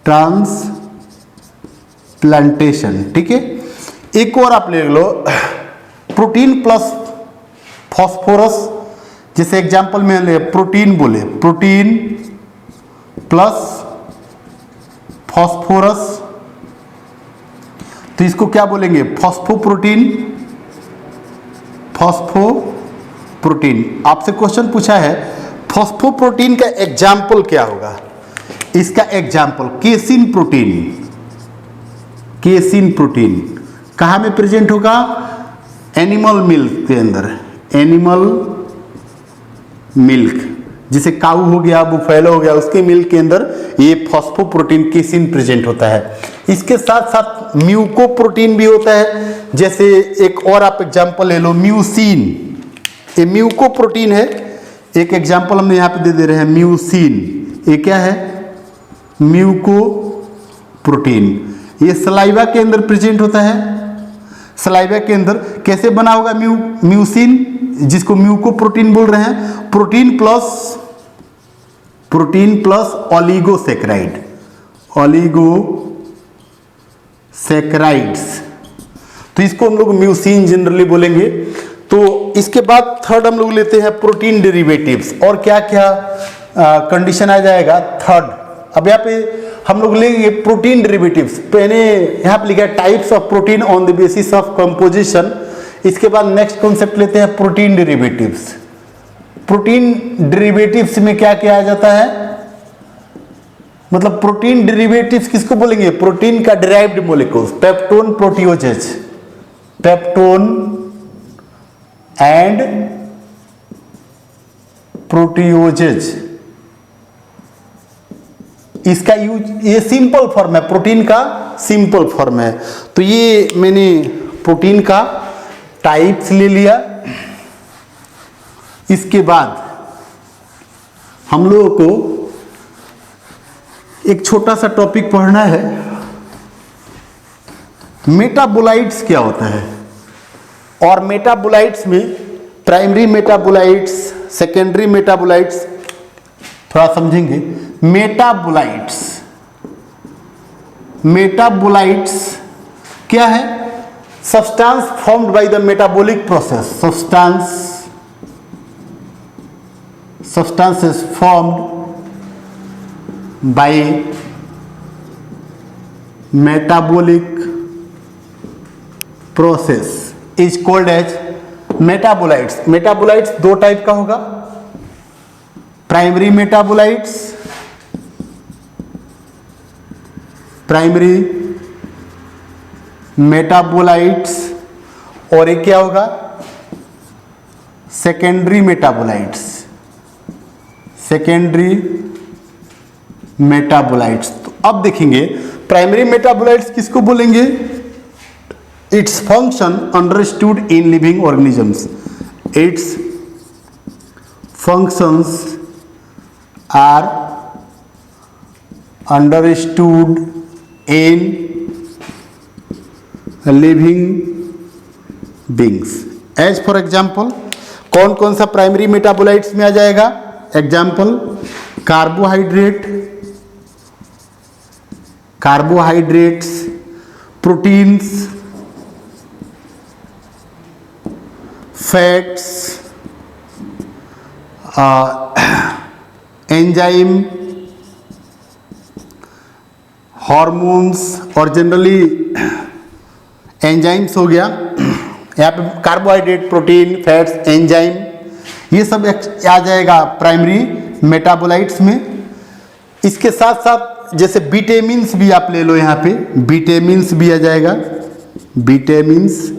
transplantation. ठीक है, एक और आप ले लो प्रोटीन प्लस फॉस्फोरस। जैसे एग्जांपल में ले प्रोटीन बोले, प्रोटीन प्लस फॉस्फोरस, तो इसको क्या बोलेंगे? फॉस्फोप्रोटीन। फॉस्फोप्रोटीन, आपसे क्वेश्चन पूछा है फॉस्फोप्रोटीन का एग्जाम्पल क्या होगा? इसका example casein protein. Casein protein कहाँ में प्रेजेंट होगा? एनिमल मिल्क के अंदर, एनिमल मिल्क, जैसे काऊ हो गया, बुफेलो हो गया, उसके मिल्क के अंदर ये फॉस्फोप्रोटीन केसिन प्रेजेंट होता है। इसके साथ साथ म्यूकोप्रोटीन भी होता है। जैसे एक और आप एग्जांपल ले लो म्यूसिन, ये म्यूकोप्रोटीन है। एक एग्जांपल हमने यहाँ पे दे रहे हैं म्यूसिन, ये क्या है? म्यूकोप्रोटीन। ये सलाइवा के अंदर प्रेजेंट होता है। सलाइवा के अंदर कैसे बना होगा म्यूसिन, जिसको म्यूकोप्रोटीन बोल रहे हैं? प्रोटीन प्लस ओलिगोसैकेराइड, ओलिगोसैकेराइड्स, तो इसको हम लोग म्यूसिन जनरली बोलेंगे। तो इसके बाद थर्ड हम लोग लेते हैं प्रोटीन डेरिवेटिव्स। और क्या क्या कंडीशन आ जाएगा? थर्ड, अब यहाँ पे हम लोग लेंगे प्रोटीन डेरिवेटिव्स। पहले यहाँ पे लिखा है types of protein on the basis of composition. इसके बाद नेक्स्ट कॉन्सेप्ट लेते हैं प्रोटीन डेरिवेटिव्स। प्रोटीन डेरिवेटिव्स में क्या क्या आ जाता है? मतलब प्रोटीन डेरिवेटिव्स किसको बोलेंगे? प्रोटीन का derived molecules, peptone, proteoses, peptone and proteoses. इसका यूज, ये सिंपल फॉर्म है, प्रोटीन का सिंपल फॉर्म है। तो ये मैंने प्रोटीन का टाइप्स ले लिया। इसके बाद हम लोगों को एक छोटा सा टॉपिक पढ़ना है, मेटाबोलाइट्स क्या होता है। और मेटाबोलाइट्स में प्राइमरी मेटाबोलाइट्स, सेकेंडरी मेटाबोलाइट्स थोड़ा समझेंगे। मेटाबोलाइट्स क्या है? Substance formed by the metabolic process. substance is formed by metabolic process is called as metabolites। Metabolites दो टाइप का होगा, प्राइमरी मेटाबोलाइट्स और एक क्या होगा? Secondary metabolites. तो अब देखेंगे प्राइमरी मेटाबोलाइट्स किसको बोलेंगे? Its function understood in living organisms. Its functions are understood in living beings. As for example, कौन कौन सा प्राइमरी मेटाबोलाइट्स में आ जाएगा? Example, carbohydrates, proteins, fats, enzyme, hormones. और जनरली एंजाइम्स हो गया, यहाँ पे कार्बोहाइड्रेट, प्रोटीन, फैट्स, एंजाइम, ये सब आ जाएगा प्राइमरी मेटाबोलाइट्स में। इसके साथ साथ जैसे विटामिन्स भी आप ले लो, यहाँ पे विटामिन्स भी आ जाएगा, विटामिन्स,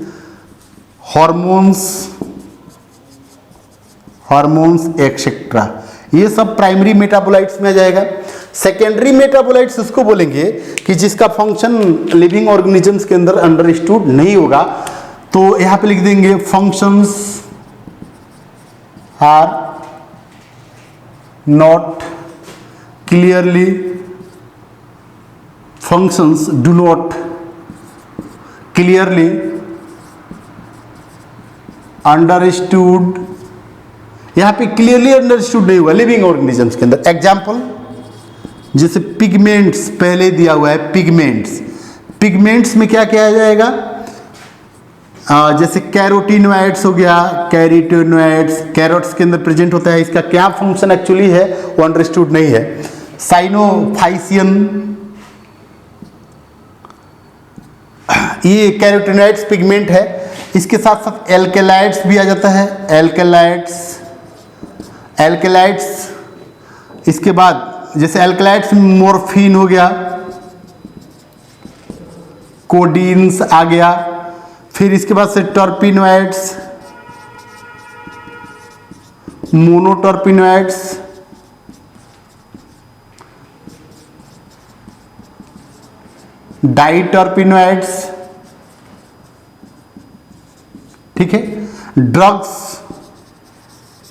हॉर्मोन्स एक्सेट्रा, ये सब प्राइमरी मेटाबोलाइट्स में आ जाएगा। सेकेंडरी मेटाबोलाइट्स उसको बोलेंगे कि जिसका फंक्शन लिविंग ऑर्गेनिजम्स के अंदर अंडरस्टूड नहीं होगा। तो यहाँ पे लिख देंगे functions are not clearly, functions do not clearly understood. यहाँ पे क्लियरली अंडरस्टूड नहीं हुआ लिविंग ऑर्गेनिजम्स के अंदर। एग्जाम्पल, जैसे पिगमेंट्स पहले दिया हुआ है, पिगमेंट्स में क्या किया जाएगा? जैसे कैरोटीनोइड्स हो गया, कैरोट्स के अंदर प्रेजेंट होता है, इसका क्या फंक्शन एक्चुअली है वो अंडरस्टूड नहीं है। साइनोफाइसियन, ये कैरोटीनोइड्स पिगमेंट है। इसके साथ साथ एल्केलाइड्स भी आ जाता है, एल्केलाइड्स। इसके बाद जैसे एल्केलाइड्स मोर्फिन हो गया, कोडीन्स आ गया। फिर इसके बाद से टर्पिनोइड्स, मोनोटर्पिनोइड्स, डाइटर्पिनोइड्स, ठीक है। ड्रग्स,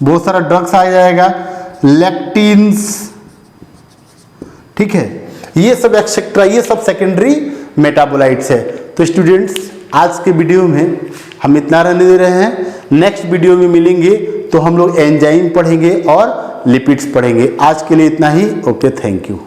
बहुत सारा ड्रग्स आ जाएगा, लेक्टिन्स, ठीक है। ये सब एक्सेट्रा, ये सब सेकेंडरी मेटाबोलाइट्स है। तो स्टूडेंट्स, आज के वीडियो में हम इतना रहने दे रहे हैं। नेक्स्ट वीडियो में मिलेंगे तो हम लोग एंजाइम पढ़ेंगे और लिपिड्स पढ़ेंगे। आज के लिए इतना ही। Okay, thank you.